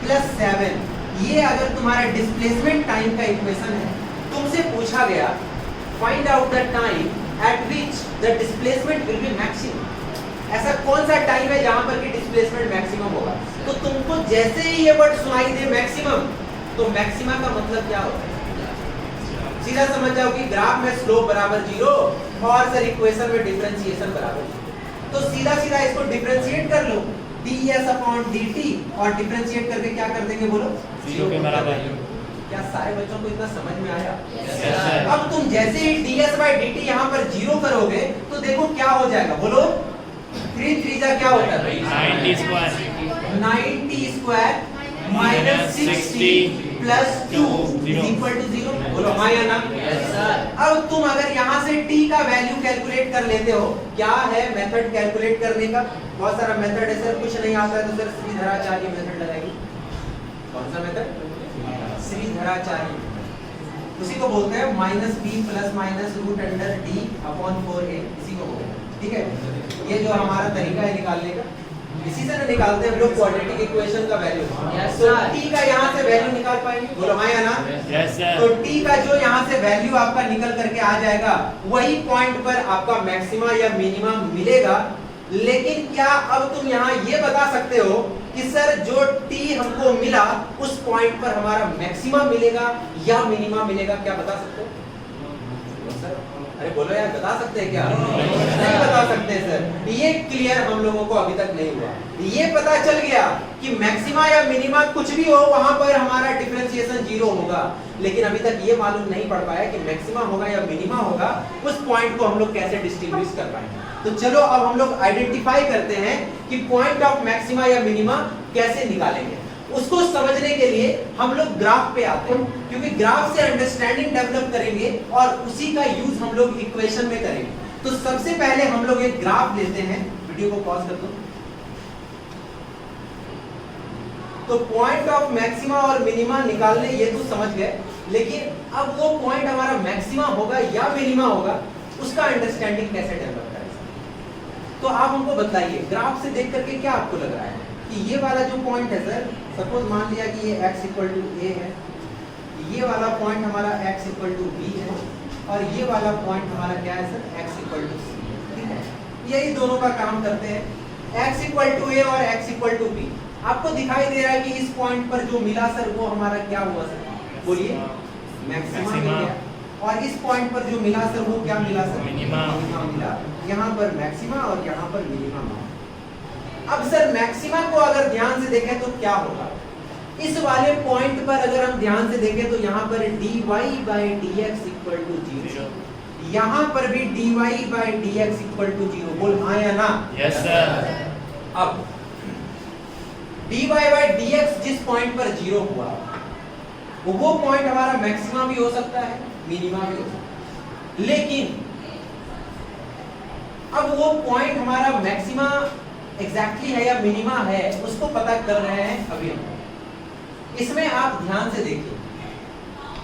plus 7, ये अगर तुम्हारा डिस्प्लेसमेंट टाइम का इक्वेशन है, तुमसे पूछा गया find out the time eight which the displacement will be maximum. ऐसा कौन सा टाइम है जहां पर कि डिस्प्लेसमेंट मैक्सिमम होगा? तो तुमको जैसे ही ये वर्ड सुनाई दे मैक्सिमम, तो मैक्सिमम का मतलब क्या होता है? सीधा समझ जाओ कि ग्राफ में स्लोप बराबर 0 और सर इक्वेशन में डिफरेंशिएशन बराबर 0। तो सीधा सीधा इसको डिफरेंशिएट कर लो, ds/dt, और डिफरेंशिएट करके क्या कर देंगे बोलो? 0 के बराबर। क्या सारे बच्चों को इतना समझ में आया? अब तुम जैसे ही ds/dt यहाँ पर 0 करोगे तो देखो क्या हो जाएगा, बोलो? 3 3 क्या होता है? 90² 90² minus 60 plus 2 is equal to 0। बोलो हाँ या ना? Yes sir. अब तुम अगर यहाँ से t का वैल्यू कैलकुलेट कर लेते हो, क्या है मेथड कैलकुलेट करने का? बहुत सारा मेथड है सर, कुछ नहीं आता है तो सर श्रीधराचार्य मेथड लगाएंगे। कौन सा मेथड? श्रीधराचार्य। उसी को बोलते हैं minus B plus minus root under D upon 4a, इसी को बोलते हैं। ठीक है, ये जो हमारा तरीका है निकालने का, इसी से ना निकालते हैं हम लोग क्वाड्रेटिक इक्वेशन का वैल्यू। Yes, तो sir। t का यहाँ से वैल्यू निकाल पाएंगे? बोलो हाँ या ना? Yes sir. तो t का जो यहाँ से वैल्यू आपका निकल करके आ जाएगा, वही पॉइंट पर आपका मैक्सिमा या मिनिमा मिलेगा। लेकिन क्या अब तुम यहाँ ये बता सकते हो कि सर जो t हमको मिला उस पॉइंट पर हमारा मैक्सिमा मिलेगा या मिनिमा मिलेगा? क्या बता सकते हो? सर अरे बोलो यार, बता सकते हैं क्या? नहीं बता सकते सर। ये क्लियर हम लोगों को अभी तक नहीं हुआ। ये पता चल गया कि मैक्सिमा या मिनिमा कुछ भी हो, वहां पर हमारा डिफरेंशिएशन 0 होगा, लेकिन अभी तक ये मालूम नहीं पड़ पाया कि मैक्सिमा होगा या मिनिमा होगा, उस पॉइंट को हम लोग कैसे डिस्टिंग्विश कर पाएंगे। तो चलो अब हम लोग आइडेंटिफाई करते हैं कि पॉइंट ऑफ मैक्सिमा या मिनिमा कैसे निकालेंगे। उसको समझने के लिए हम लोग ग्राफ पे आते हैं, क्योंकि ग्राफ से अंडरस्टैंडिंग डेवलप करेंगे और उसी का यूज हम लोग इक्वेशन में करेंगे। तो सबसे पहले हम लोग एक ग्राफ लेते हैं, वीडियो को पॉज कर दो। तो पॉइंट ऑफ मैक्सिमा और मिनिमा निकालने ये तो समझ गए, लेकिन अब वो पॉइंट हमारा मैक्सिमा होगा या मिनिमा होगा, उसका अंडरस्टैंडिंग कैसे डेवलप करें। तो आप हमको बताइए, ग्राफ से देख करके क्या आपको लग रहा है कि ये वाला जो पॉइंट है सर, सपोज मान लिया कि ये x इक्वल टू a है, ये वाला पॉइंट हमारा x इक्वल टू b है, और ये वाला पॉइंट हमारा क्या है sir, x equal to c। ठीक है, यही दोनों का काम करते हैं, x इक्वल टू a और x इक्वल टू b। आपको दिखाई दे रहा है कि इस पॉइंट पर जो मिला सर वो हमारा क्या हुआ सर? बोलिए, मैक्सिमा मिल गया। और इस पॉइंट पर जो मिला सर वो क्या मिला सर? मिनिमा मिला। यहाँ पर मैक्सिमा और यहाँ पर मिनिमा मिला। अब सर मैक्सिमा को अगर ध्यान से देखें तो क्या होगा? इस वाले पॉइंट पर अगर हम ध्यान से देखें तो यहाँ पर dy by dx equal to 0, यहाँ पर भी dy by dx equal to 0। बोल हाँ या ना? Yes sir. अब dy by dx जिस पॉइंट पर 0 हुआ, वो पॉइंट हमारा मैक्सिमा भी हो सकता है, मिनिमा भी हो सकता है। लेकिन अब वो पॉइंट हमारा मैक्सिमा एग्जैक्टली है या मिनिमा है, उसको पता कर रहे हैं अभी हम। इसमें आप ध्यान से देखिए,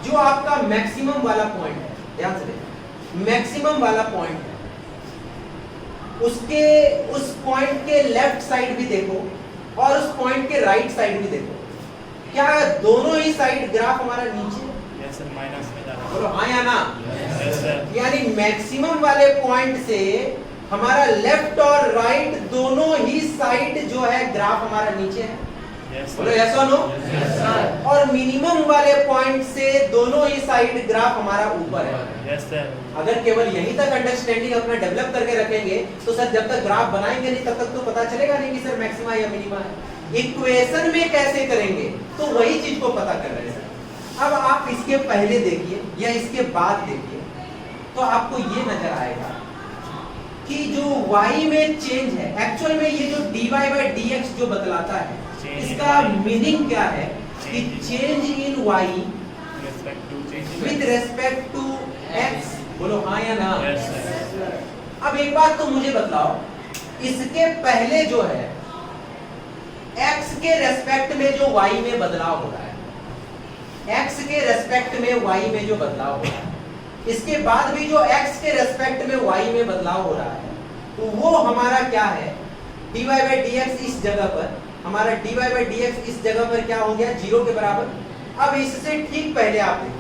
जो आपका मैक्सिमम वाला पॉइंट है, ध्यान से देखिए, मैक्सिमम वाला पॉइंट है, उसके उस पॉइंट के लेफ्ट साइड भी देखो और उस पॉइंट के राइट साइड भी देखो। क्या दोनों ही साइड ग्राफ हमारा नीचे है? यस सर, माइनस में जा रहा है। बोलो हाँ या ना? Yes sir. यानी मैक्सिमम वाले पॉइंट से हमारा लेफ्ट और राइट दोनों ही साइड जो है ग्राफ हमारा नीचे है। यस बोलो यस और नो? Yes sir. और मिनिमम वाले पॉइंट से दोनों ही साइड ग्राफ हमारा ऊपर है। Yes sir. अगर केवल यहीं तक अंडरस्टैंडिंग अपना डेवलप करके रखेंगे तो सर जब तक ग्राफ बनाएंगे नहीं तब तक तो पता चलेगा नहीं कि सर मैक्सिमा या मिनिमा है। इक्वेशन में कैसे करेंगे तो वही चीज को पता कर रहे हैं सर। अब आप इसके पहले देखिए या इसके बाद देखिए तो आपको ये नजर आएगा कि जो y में चेंज है, एक्चुअल में ये जो dy by dx जो बतलाता है, इसका मीनिंग क्या है कि change in y with respect to x। बोलो हाँ या ना? Yes sir. अब एक बात तो मुझे बतलाओ, इसके पहले जो है x के रेस्पेक्ट में जो y में बदलाव हो रहा है, x के रेस्पेक्ट में y में जो बदलाव हो रहा है, इसके बाद भी जो x के रेस्पेक्ट में y में बदलाव हो रहा है, तो वो हमारा क्या है? dy by dx इस जगह पर हमारा dy by dx इस जगह पर क्या हो गया? 0 के बराबर। अब इससे ठीक पहले आप देखो,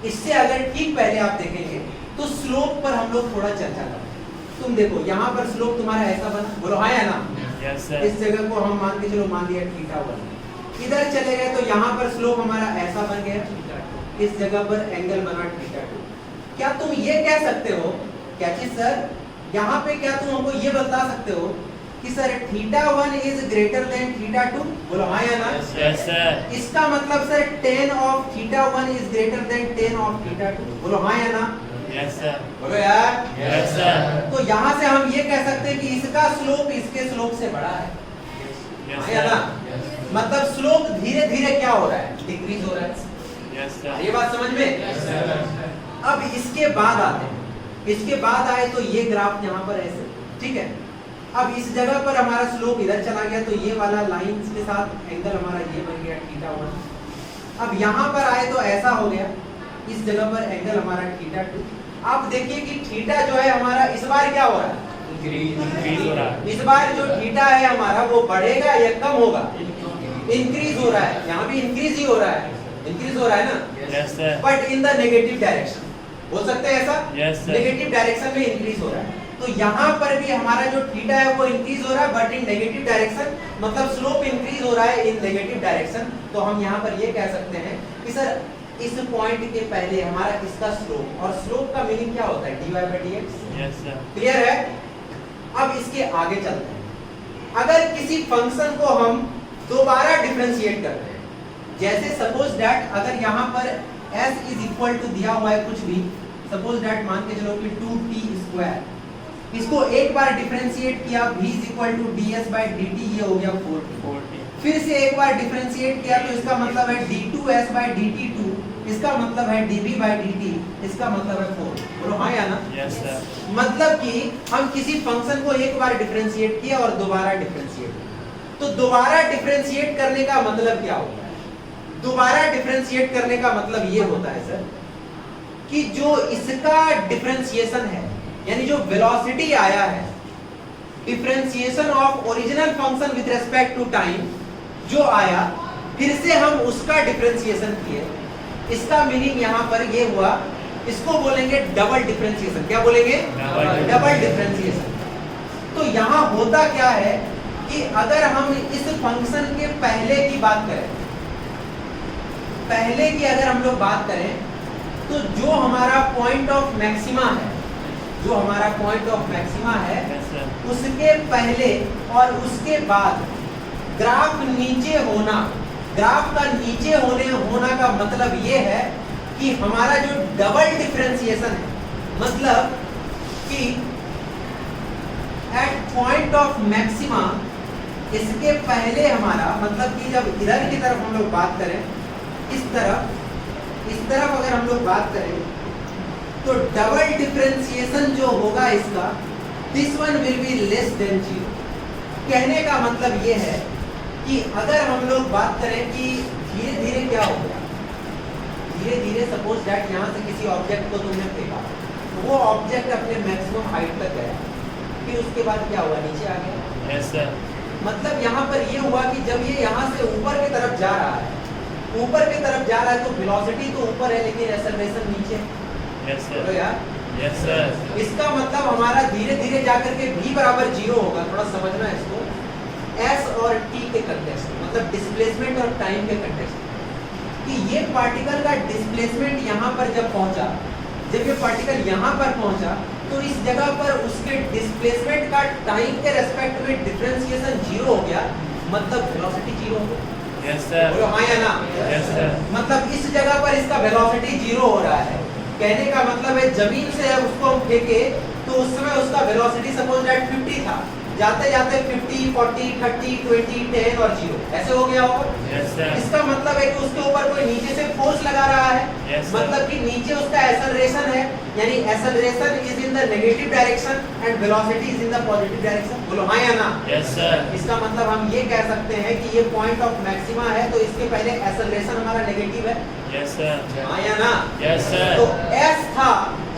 इससे अगर ठीक पहले आप देखेंगे तो स्लोप पर हम लोग थोड़ा चर्चा करें। तुम देखो यहाँ पर स्लोप तुम्हारा ऐसा बना, बोलो हाँ या ना? Yes sir. इस जगह को हम मान के चलो मान लिया θ1, इधर चले गए तो यहाँ पर स्लोप हमारा ऐसा बन गया, इस जगह पर एंगल बना θ2। क्या तुम ये कह सकते हो क्या कि सर यहाँ पे क्या तुम हमको ये बता सकते हो कि सर θ1 इज ग्रेटर देन θ2? बोलो हाँ या ना? Yes sir. इसका मतलब sir tan of θ1 is greater than tan of θ2। बोलो हाँ या ना? Yes sir. बोलो यार। Yes sir. तो यहाँ से हम ये कह सकते हैं कि इसका स्लोप इसके स्लोप से बड़ा है। Yes, हाँ या ना? sir. मतलब स्लोप धीरे धीरे क्या हो रहा है, डिक्रीज हो रहा है। Yes, sir. ये बात समझ में? Yes, sir. अब इसके बाद आते हैं, इसके बाद आए तो ये ग्राफ यहाँ पर ऐसे, ठीक है। अब इस जगह पर हमारा स्लोप इधर चला गया तो ये वाला लाइंस के साथ एंगल हमारा ये बन गया थीटा 1। अब यहाँ पर आए तो ऐसा हो गया, इस जगह पर एंगल हमारा थीटा 2। आप देखिए कि थीटा जो है हमारा इस बार क्या हो रहा है, Increase हो रहा है. इस बार जो थीटा है हमारा वो बढ़ेगा या कम होगा, इंक्रीज हो रहा है। यहाँ भी इंक्रीज ही हो रहा है, इंक्रीज हो रहा है ना, Yes, sir. But in the negative direction. बोल सकते हैं ऐसा, Yes, sir. नेगेटिव डायरेक्शन में इंक्रीज हो रहा है। तो यहाँ पर भी हमारा जो थीटा है वो इंक्रीज हो रहा है बट इन नेगेटिव डायरेक्शन, मतलब स्लोप इंक्रीज हो रहा है इन नेगेटिव डायरेक्शन। तो हम यहाँ पर ये कह सकते हैं कि सर इस पॉइंट के पहले हमारा इसका स्लोप, और स्लोप का मीनिंग क्या होता है, dy by dx। Yes, sir. Clear है? अब इसके आगे चलते हैं। अगर किसी फंक्शन को हम दोबारा डिफरेंशिएट करते हैं, जैसे सपोज दैट अगर यहाँ पर s इज इक्वल टू दिया हुआ है कुछ भी, सपोज दैट मान के चलो कि 2t², इसको एक बार डिफरेंशिएट किया, v is equal to ds by dt, ये हो गया 4t। 40. फिर से एक बार डिफरेंशिएट किया तो इसका मतलब है d2s by dt2, इसका मतलब है dv by dt, इसका मतलब है 4। बोलो हाँ या ना? Yes, sir. मतलब कि हम किसी फंक्शन को एक बार डिफरेंशिएट किया और दोबारा डिफरेंशिएट किया, तो दोबारा डिफरेंशिएट करने का मतलब क्या होता है? दोबारा डिफरेंशिएट करने का मतलब ये होता है सर कि जो इसका डिफरेंशिएशन है, यानी जो वेलोसिटी आया है, differentiation of original function with respect to time जो आया, फिर से हम उसका डिफरेंशिएशन किए। इसका मीनिंग यहाँ पर ये हुआ, इसको बोलेंगे डबल डिफरेंशिएशन। क्या बोलेंगे? Double differentiation. तो यहाँ होता क्या है कि अगर हम इस फंक्शन के पहले की बात करें, पहले की अगर हम लोग बात करें, तो जो हमारा पॉइंट ऑफ मैक्सिमा है, जो हमारा पॉइंट ऑफ मैक्सिमा है, Yes, sir. उसके पहले और उसके बाद ग्राफ नीचे होना, ग्राफ का नीचे होना का मतलब ये है कि हमारा जो डबल डिफरेंशिएशन है, मतलब कि एट पॉइंट ऑफ मैक्सिमा, इसके पहले हमारा मतलब कि जब इधर की तरफ हम लोग बात करें, इस तरफ अगर हम लोग बात करें, तो डबल डिफरेंशिएशन जो होगा इसका, this one will be less than 0। कहने का मतलब ये है कि अगर हम लोग बात करें कि धीरे धीरे क्या हो गया, धीरे धीरे सपोज दैट यहाँ से किसी ऑब्जेक्ट को तुमने फेंका, तो वो ऑब्जेक्ट अपने मैक्सिमम हाइट तक गया, फिर उसके बाद क्या हुआ, नीचे आ गया। Yes, sir. मतलब यहाँ पर ये हुआ कि जब ये यहाँ से ऊपर की तरफ जा रहा है, ऊपर की तरफ जा रहा है, तो वेलोसिटी तो ऊपर है लेकिन एक्सेलरेशन नीचे। Yes, बोलो sir. यार, Yes, sir. इसका मतलब हमारा धीरे धीरे जाकर के v बराबर 0 होगा। थोड़ा समझना है इसको, s और t के कंटेक्स्ट में, मतलब डिस्प्लेसमेंट और टाइम के कंटेक्स्ट में, कि ये पार्टिकल का डिस्प्लेसमेंट यहाँ पर जब पहुंचा, जब ये पार्टिकल यहाँ पर पहुंचा, तो इस जगह पर उसके डिस्प्लेसमेंट का टाइम के रेस्पेक्ट में डिफरेंशिएशन 0 हो गया, मतलब वेलोसिटी 0 हो गया। Yes, sir. बोलो हाँ या ना? Yes, sir. मतलब इस जगह पर इसका वेलोसिटी 0 हो रहा है। कहने का मतलब है जमीन से उसको हम फेंके तो उस समय उसका वेलोसिटी सपोज दैट 50 था, जाते जाते 50, 40, 30, 20, 10 और 0 ऐसे हो गया होगा। Yes, sir. इसका मतलब है कि उसके ऊपर कोई नीचे से फोर्स लगा रहा है। Yes, sir. मतलब कि नीचे उसका एक्सेलरेशन है, यानी acceleration is in the negative direction and velocity is in the positive direction. बोलो हाँ या ना? Yes, sir. इसका मतलब हम ये कह सकते हैं कि ये पॉइंट ऑफ मैक्सिमा है, तो इसके पहले एक्सेलरेशन हमारा नेगेटिव है। Yes, sir. हाँ या ना? Yes, sir. तो S था,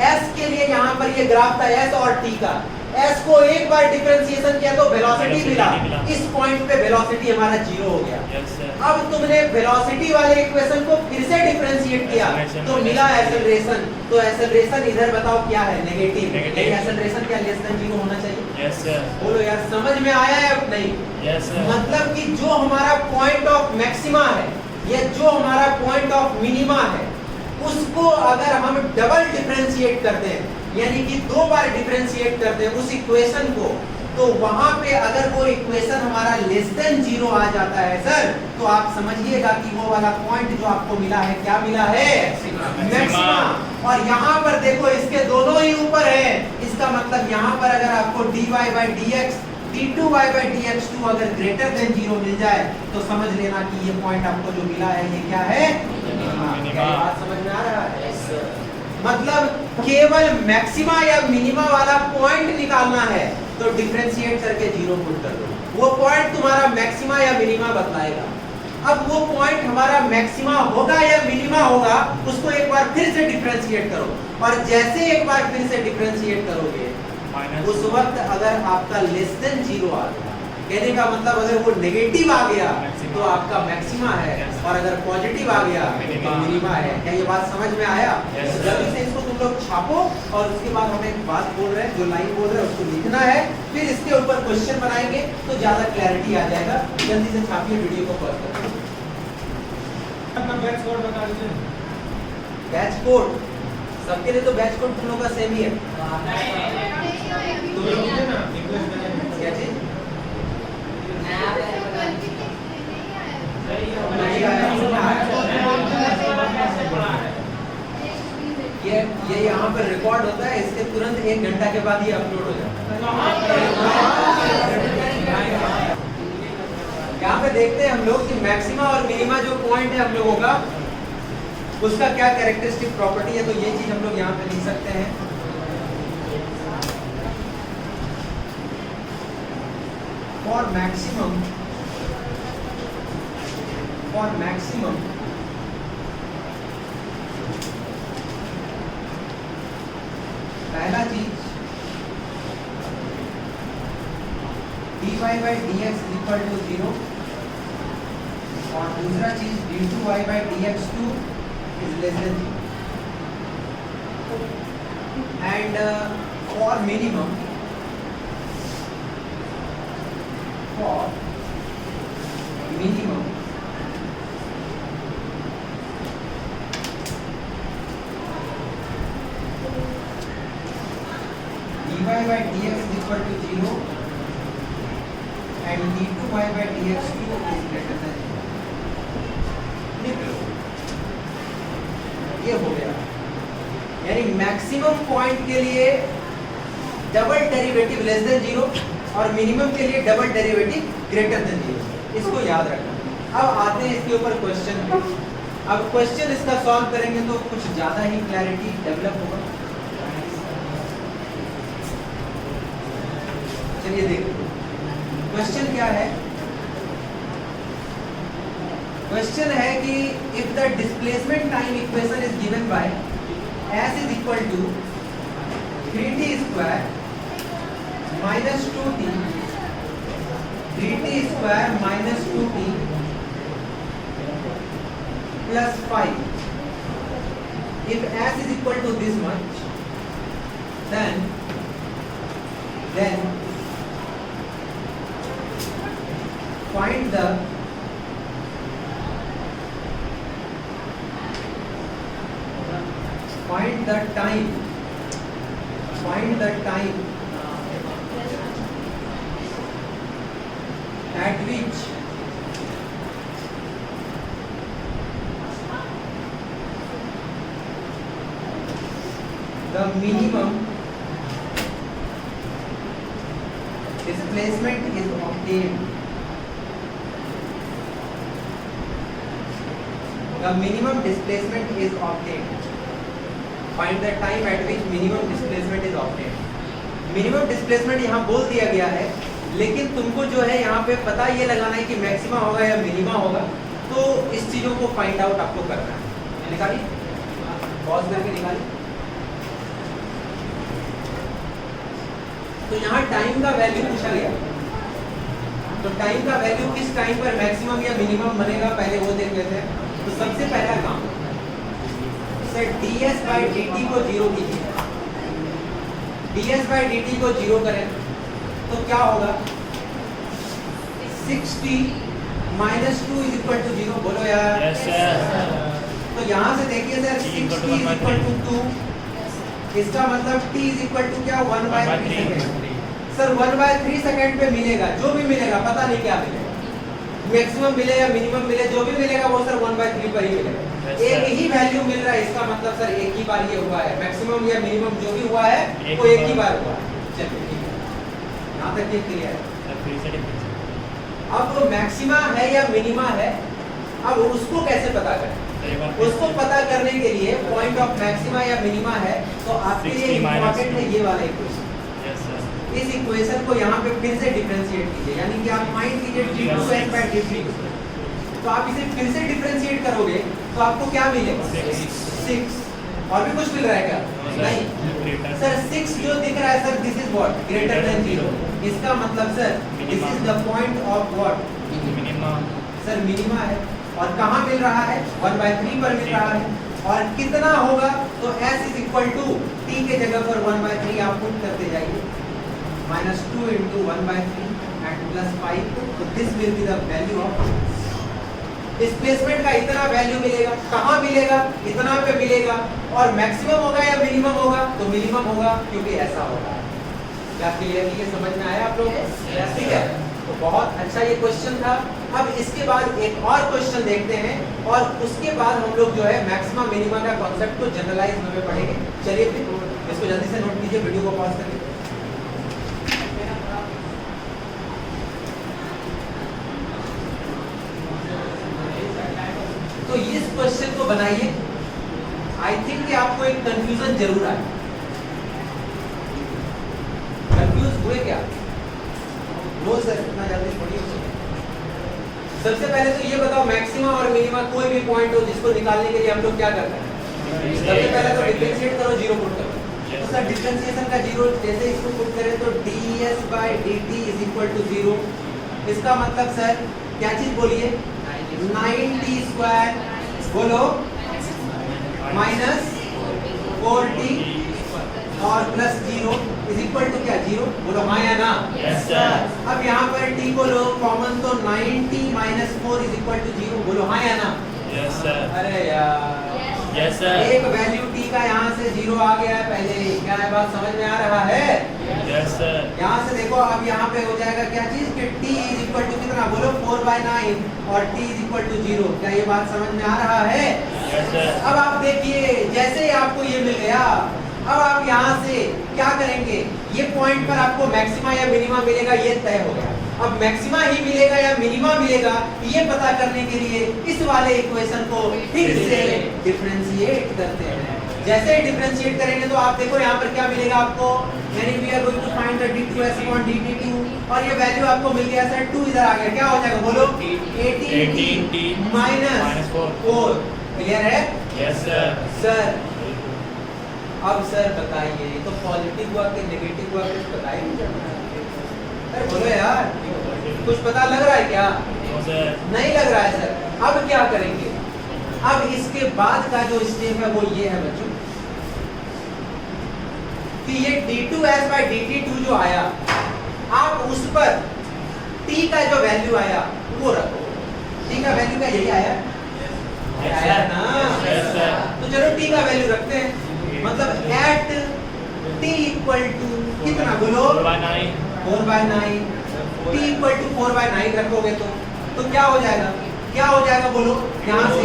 S के लिए यहाँ पर ये ग्राफ था S और T का। S को एक बार डिफरेंशिएशन किया तो वेलोसिटी मिला, इस पॉइंट पे वेलोसिटी हमारा 0 हो गया। Yes, sir. अब तुमने वेलोसिटी वाले इक्वेशन को फिर से डिफरेंशिएट किया तो मिला एक्सेलरेशन, तो एक्सेलरेशन इधर बताओ क्या है, नेगेटिव। Negative. एक्सेलरेशन क्या लेस देन 0 होना चाहिए? Yes, sir. बोलो यार, समझ में आया है नहीं? Yes, sir. मतलब कि जो हमारा पॉइंट ऑफ मैक्सिमा है या जो हमारा पॉइंट ऑफ मिनिमा है, उसको अगर हम डबल डिफरेंशिएट करते हैं, यानी कि 2 बार डिफरेंशिएट करते हैं उस इक्वेशन को, तो वहां पे अगर वो इक्वेशन हमारा लेस देन 0 आ जाता है सर, तो आप समझिएगा कि वो वाला पॉइंट जो आपको मिला है, क्या मिला है? मैक्सिमा। और यहाँ पर देखो इसके दोनों ही ऊपर है, इसका मतलब यहाँ पर अगर आपको dy by dx d2y by dx2 अगर ग्रेटर देन 0 मिल जाए तो समझ लेना कि ये पॉइंट आपको जो मिला है ये क्या है, मिनिमा। क्या ये बात समझ में आ रहा है? मतलब केवल मैक्सिमा या मिनिमा वाला पॉइंट निकालना है तो डिफरेंशिएट करके 0 पुट कर दो, वो पॉइंट तुम्हारा मैक्सिमा या मिनिमा बतलाएगा। अब वो पॉइंट हमारा मैक्सिमा होगा या मिनिमा होगा उसको एक बार फिर से डिफरेंशिएट करो, और जैसे एक बार फिर से डिफरेंशिएट करोगे उस वक्त अगर आपका लेस देन 0 आ गया, कहने का मतलब अगर वो नेगेटिव आ गया तो आपका मैक्सिमा है, और अगर पॉजिटिव आ गया तो मिनिमा है। क्या ये बात समझ में आया? जल्दी से इसको तुम लोग छापो, और उसके बाद हम एक बात बोल रहे हैं, जो लाइन बोल रहे हैं उसको लिखना है, फिर इसके ऊपर क्वेश्चन बनाएंगे तो ज्यादा क्लैरिटी आ जाएगा। जल्दी से छापिए, वीडियो को पॉज करो। अपना बैच कोड बता दीजिए। बैच कोड सबके लिए तो बैच कोड तुम लोग का सेम ही है। तुम लोग मुझे ना रिक्वेस्ट करें क्या चीज? ये यहाँ पर रिकॉर्ड होता है, इसके तुरंत 1 घंटा के बाद ये अपलोड हो जाता है। यहाँ पे देखते हैं हम लोग कि मैक्सिमा और मिनिमा जो पॉइंट है हम लोगों का, उसका क्या कैरेक्टरिस्टिक प्रॉपर्टी है, तो ये चीज हम लोग यहाँ पे लिख सकते हैं। For maximum पहला चीज dy by dx equal to 0, और दूसरा चीज d2y by dx2 is less than 0, and for minimum dy by dx is equal to 0 and d2y by dx2 is greater than 0। ये हो गया, यानी मैक्सिमम पॉइंट के लिए डबल डेरिवेटिव लेस देन 0 और मिनिमम के लिए डबल डेरिवेटिव ग्रेटर देन 0। इसको याद रखना। अब आते हैं इसके ऊपर क्वेश्चन पे। अब क्वेश्चन इसका सॉल्व करेंगे तो कुछ ज्यादा ही क्लैरिटी डेवलप होगा। चलिए देखो क्वेश्चन क्या है। क्वेश्चन है कि if the displacement time equation is given by s is equal to 3t square minus 2t 3t square minus 2t plus 5, if s is equal to this much, then find the time at which the minimum displacement is obtained. The minimum displacement is obtained. Find the time at which minimum displacement is obtained. Minimum displacement यहाँ बोल दिया गया है, लेकिन तुमको जो है यहाँ पे पता ये लगाना है कि मैक्सिमा होगा या मिनिमा होगा, तो इस चीजों को फाइंड आउट आपको करना है। निकाली, पॉज करके निकाली। तो यहाँ टाइम का वैल्यू पूछा गया, तो टाइम का वैल्यू किस टाइम पर मैक्सिमम या मिनिमम बनेगा पहले वो देख लेते हैं। तो सबसे पहला काम सर ds by dt को 0 कीजिए। ds by dt को 0 करें तो क्या होगा, 60 minus 2 is equal to 0। बोलो यार। Yes, sir. तो यहाँ से देखिए सर 60 is equal to 2, इसका मतलब t is equal to क्या, 1/3 सेकेंड। सर 1/3 सेकेंड पे मिलेगा, जो भी मिलेगा पता नहीं क्या मिलेगा, मैक्सिमम मिले या मिनिमम मिले, जो भी मिलेगा वो सर 1/3 पर ही मिलेगा। एक ही वैल्यू मिल रहा है, इसका मतलब सर एक ही बार ये हुआ है, मैक्सिमम या मिनिमम जो भी हुआ है वो एक ही बार हुआ है। चलिए ठीक है, यहाँ तक ये क्लियर है। कैसे डिफरेंस अब मैक्सिमा है या मिनिमा है, अब उसको कैसे पता करें? उसको पता करने के लिए पॉइंट ऑफ मैक्सिमा या मिनिमा है, तो आपके लिए 60 minus इम्पोर्टेंट है ये वाला इक्वेशन। यस सर इस इक्वेशन को यहाँ पे फिर से डिफरेंशिएट कीजिए, यानी कि आप फाइंड कीजिए d2s by dt। तो आप इसे फिर से डिफरेंशिएट करोगे तो आपको क्या मिलेगा? 6। और भी कुछ मिल रहा है क्या? नहीं सर, 6 जो दिख रहा है sir, this is what? Greater than 0। इसका मतलब sir this is the point of what? Minima sir minima है। और कहाँ मिल रहा है? 1/3 पर मिल रहा है। और कितना होगा? तो s is equal to t के जगह पर 1/3 आप पुट करते जाइए, -2 into 1/3 and plus 5। तो this will be the value of displacement का। इतना वैल्यू मिलेगा। कहाँ मिलेगा? इतना पे मिलेगा। और मैक्सिमम होगा या मिनिमम होगा? तो मिनिमम होगा, क्योंकि ऐसा होगा। क्या क्लियरली समझ में आया आप लोगों को? ठीक है, तो बहुत अच्छा ये क्वेश्चन था। अब इसके बाद एक और क्वेश्चन देखते हैं, और उसके बाद हम लोग जो है मैक्सिमा मिनिमा का कॉन्सेप्ट को जनरलाइज में पढ़ेंगे। चलिए फिर इसको जल्दी से नोट कीजिए, वीडियो को पॉज करिए। तो इस क्वेश्चन को बनाइए। आई थिंक कि आपको एक कंफ्यूजन जरूर आए। कंफ्यूज हुए क्या? नो सर, इतना जल्दी थोड़ी हो सकता। सबसे पहले तो ये बताओ, मैक्सिमा और मिनिमा कोई भी पॉइंट हो जिसको निकालने के लिए हम लोग क्या करते हैं? सबसे पहले तो डिफरेंशिएट करो, 0 पुट करो। तो सर डिफरेंशिएशन का 0 जैसे इसको पुट करें तो ds by dt is equal to 0। इसका मतलब सर क्या चीज बोलिए? 9t स्क्वायर बोलो माइनस 4t और प्लस 0 इज इक्वल टू क्या? 0। बोलो हाँ या ना? यस सर अब यहाँ पर t को लो कॉमन, तो 9t minus 4 is equal to 0। बोलो हाँ या ना? यस सर अरे यार, यस सर एक वैल्यू t का यहाँ से 0 आ गया है पहले ही। क्या है, बात समझ में आ रहा है? यस सर यहाँ से देखो, अब यहाँ पे हो जाएगा क्या चीज कि t इज इक्वल टू कितना? बोलो 4/9 और t इज इक्वल टू 0। क्या ये बात समझ में आ रहा है? यस सर अब आप देखिए, जैसे ही आपको ये मिल गया, अब आप यहाँ से क्या करेंगे? ये पॉइंट पर आपको मैक्सिमा या मिनिमा मिलेगा, ये तय हो गया। अब मैक्सिमा ही मिलेगा या मिनिमा मिलेगा, ये पता करने के लिए इस वाले इक्वेशन को फिर से डिफरेंशिएट करते हैं। जैसे ही डिफरेंशिएट करेंगे तो आप देखो यहाँ पर क्या मिलेगा आपको, यानी we are going to find the d2s upon dt2, और ये वैल्यू आपको मिल गया सर, 2 इधर आ गया। क्या हो जाएगा बोलो? 18t minus 4। क्लियर है? यस सर सर अब सर बताइए, ये तो पॉजिटिव हुआ कि नेगेटिव हुआ, कुछ बताइए। अरे बोलो यार, कुछ पता लग रहा है क्या? नो सर नहीं लग रहा है सर। अब क्या करेंगे? अब इसके बाद का जो स्टेप है वो ये है बच्चों, कि ये d2s by dt2 जो आया, आप उस पर t का जो वैल्यू आया वो रखो। t का वैल्यू क्या यही आया? आया ना? यस सर तो चलो t का वैल्यू रखते हैं। मतलब एट t इक्वल टू कितना? बोलो 4/9 4/9। t इक्वल टू 4/9 रखोगे तो क्या हो जाएगा? क्या हो जाएगा बोलो? यहाँ से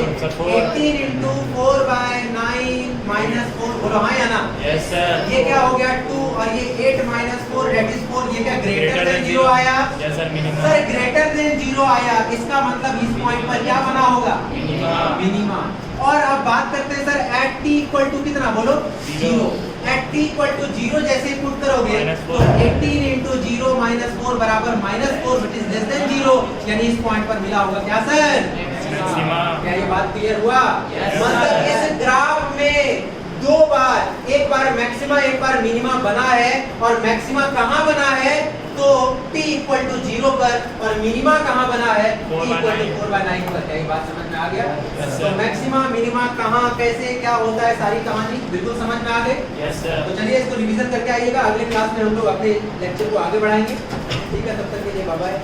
18 into 4/9 minus 4। बोलो हाँ या ना? यस सर ये क्या हो गया? 2, और ये 8 minus 4 that is 4। ये क्या ग्रेटर देन 0 आया? Yes sir minima sir greater than 0 आया, इसका मतलब इस पॉइंट पर क्या बना होगा? मिनिमा। और अब बात करते हैं sir at t equal to कितना? बोलो 0। एट t इक्वल टू 0 जैसे पुट करोगे तो 18 into 0 minus 4 बराबर -4 which is less than 0, यानी इस पॉइंट पर मिला होगा क्या सर? मैक्सिमा। क्या ये बात क्लियर हुआ? Yes, मतलब sir. इस ग्राफ में 2 बार, एक बार मैक्सिमा एक बार मिनिमा बना है, और मैक्सिमा कहाँ बना है? तो t इक्वल टू 0 पर, और मिनिमा कहाँ बना है? t इक्वल टू 4/9 पर। क्या ये बात समझ में आ गया? Yes, तो sir. मैक्सिमा मिनिमा कहाँ, कैसे, क्या होता है, सारी कहानी बिल्कुल समझ में आ गई। यस सर तो चलिए इसको रिवीजन करके आइएगा, अगले क्लास में हम लोग अपने लेक्चर को आगे बढ़ाएंगे। ठीक है, तब तक के लिए बाय बाय।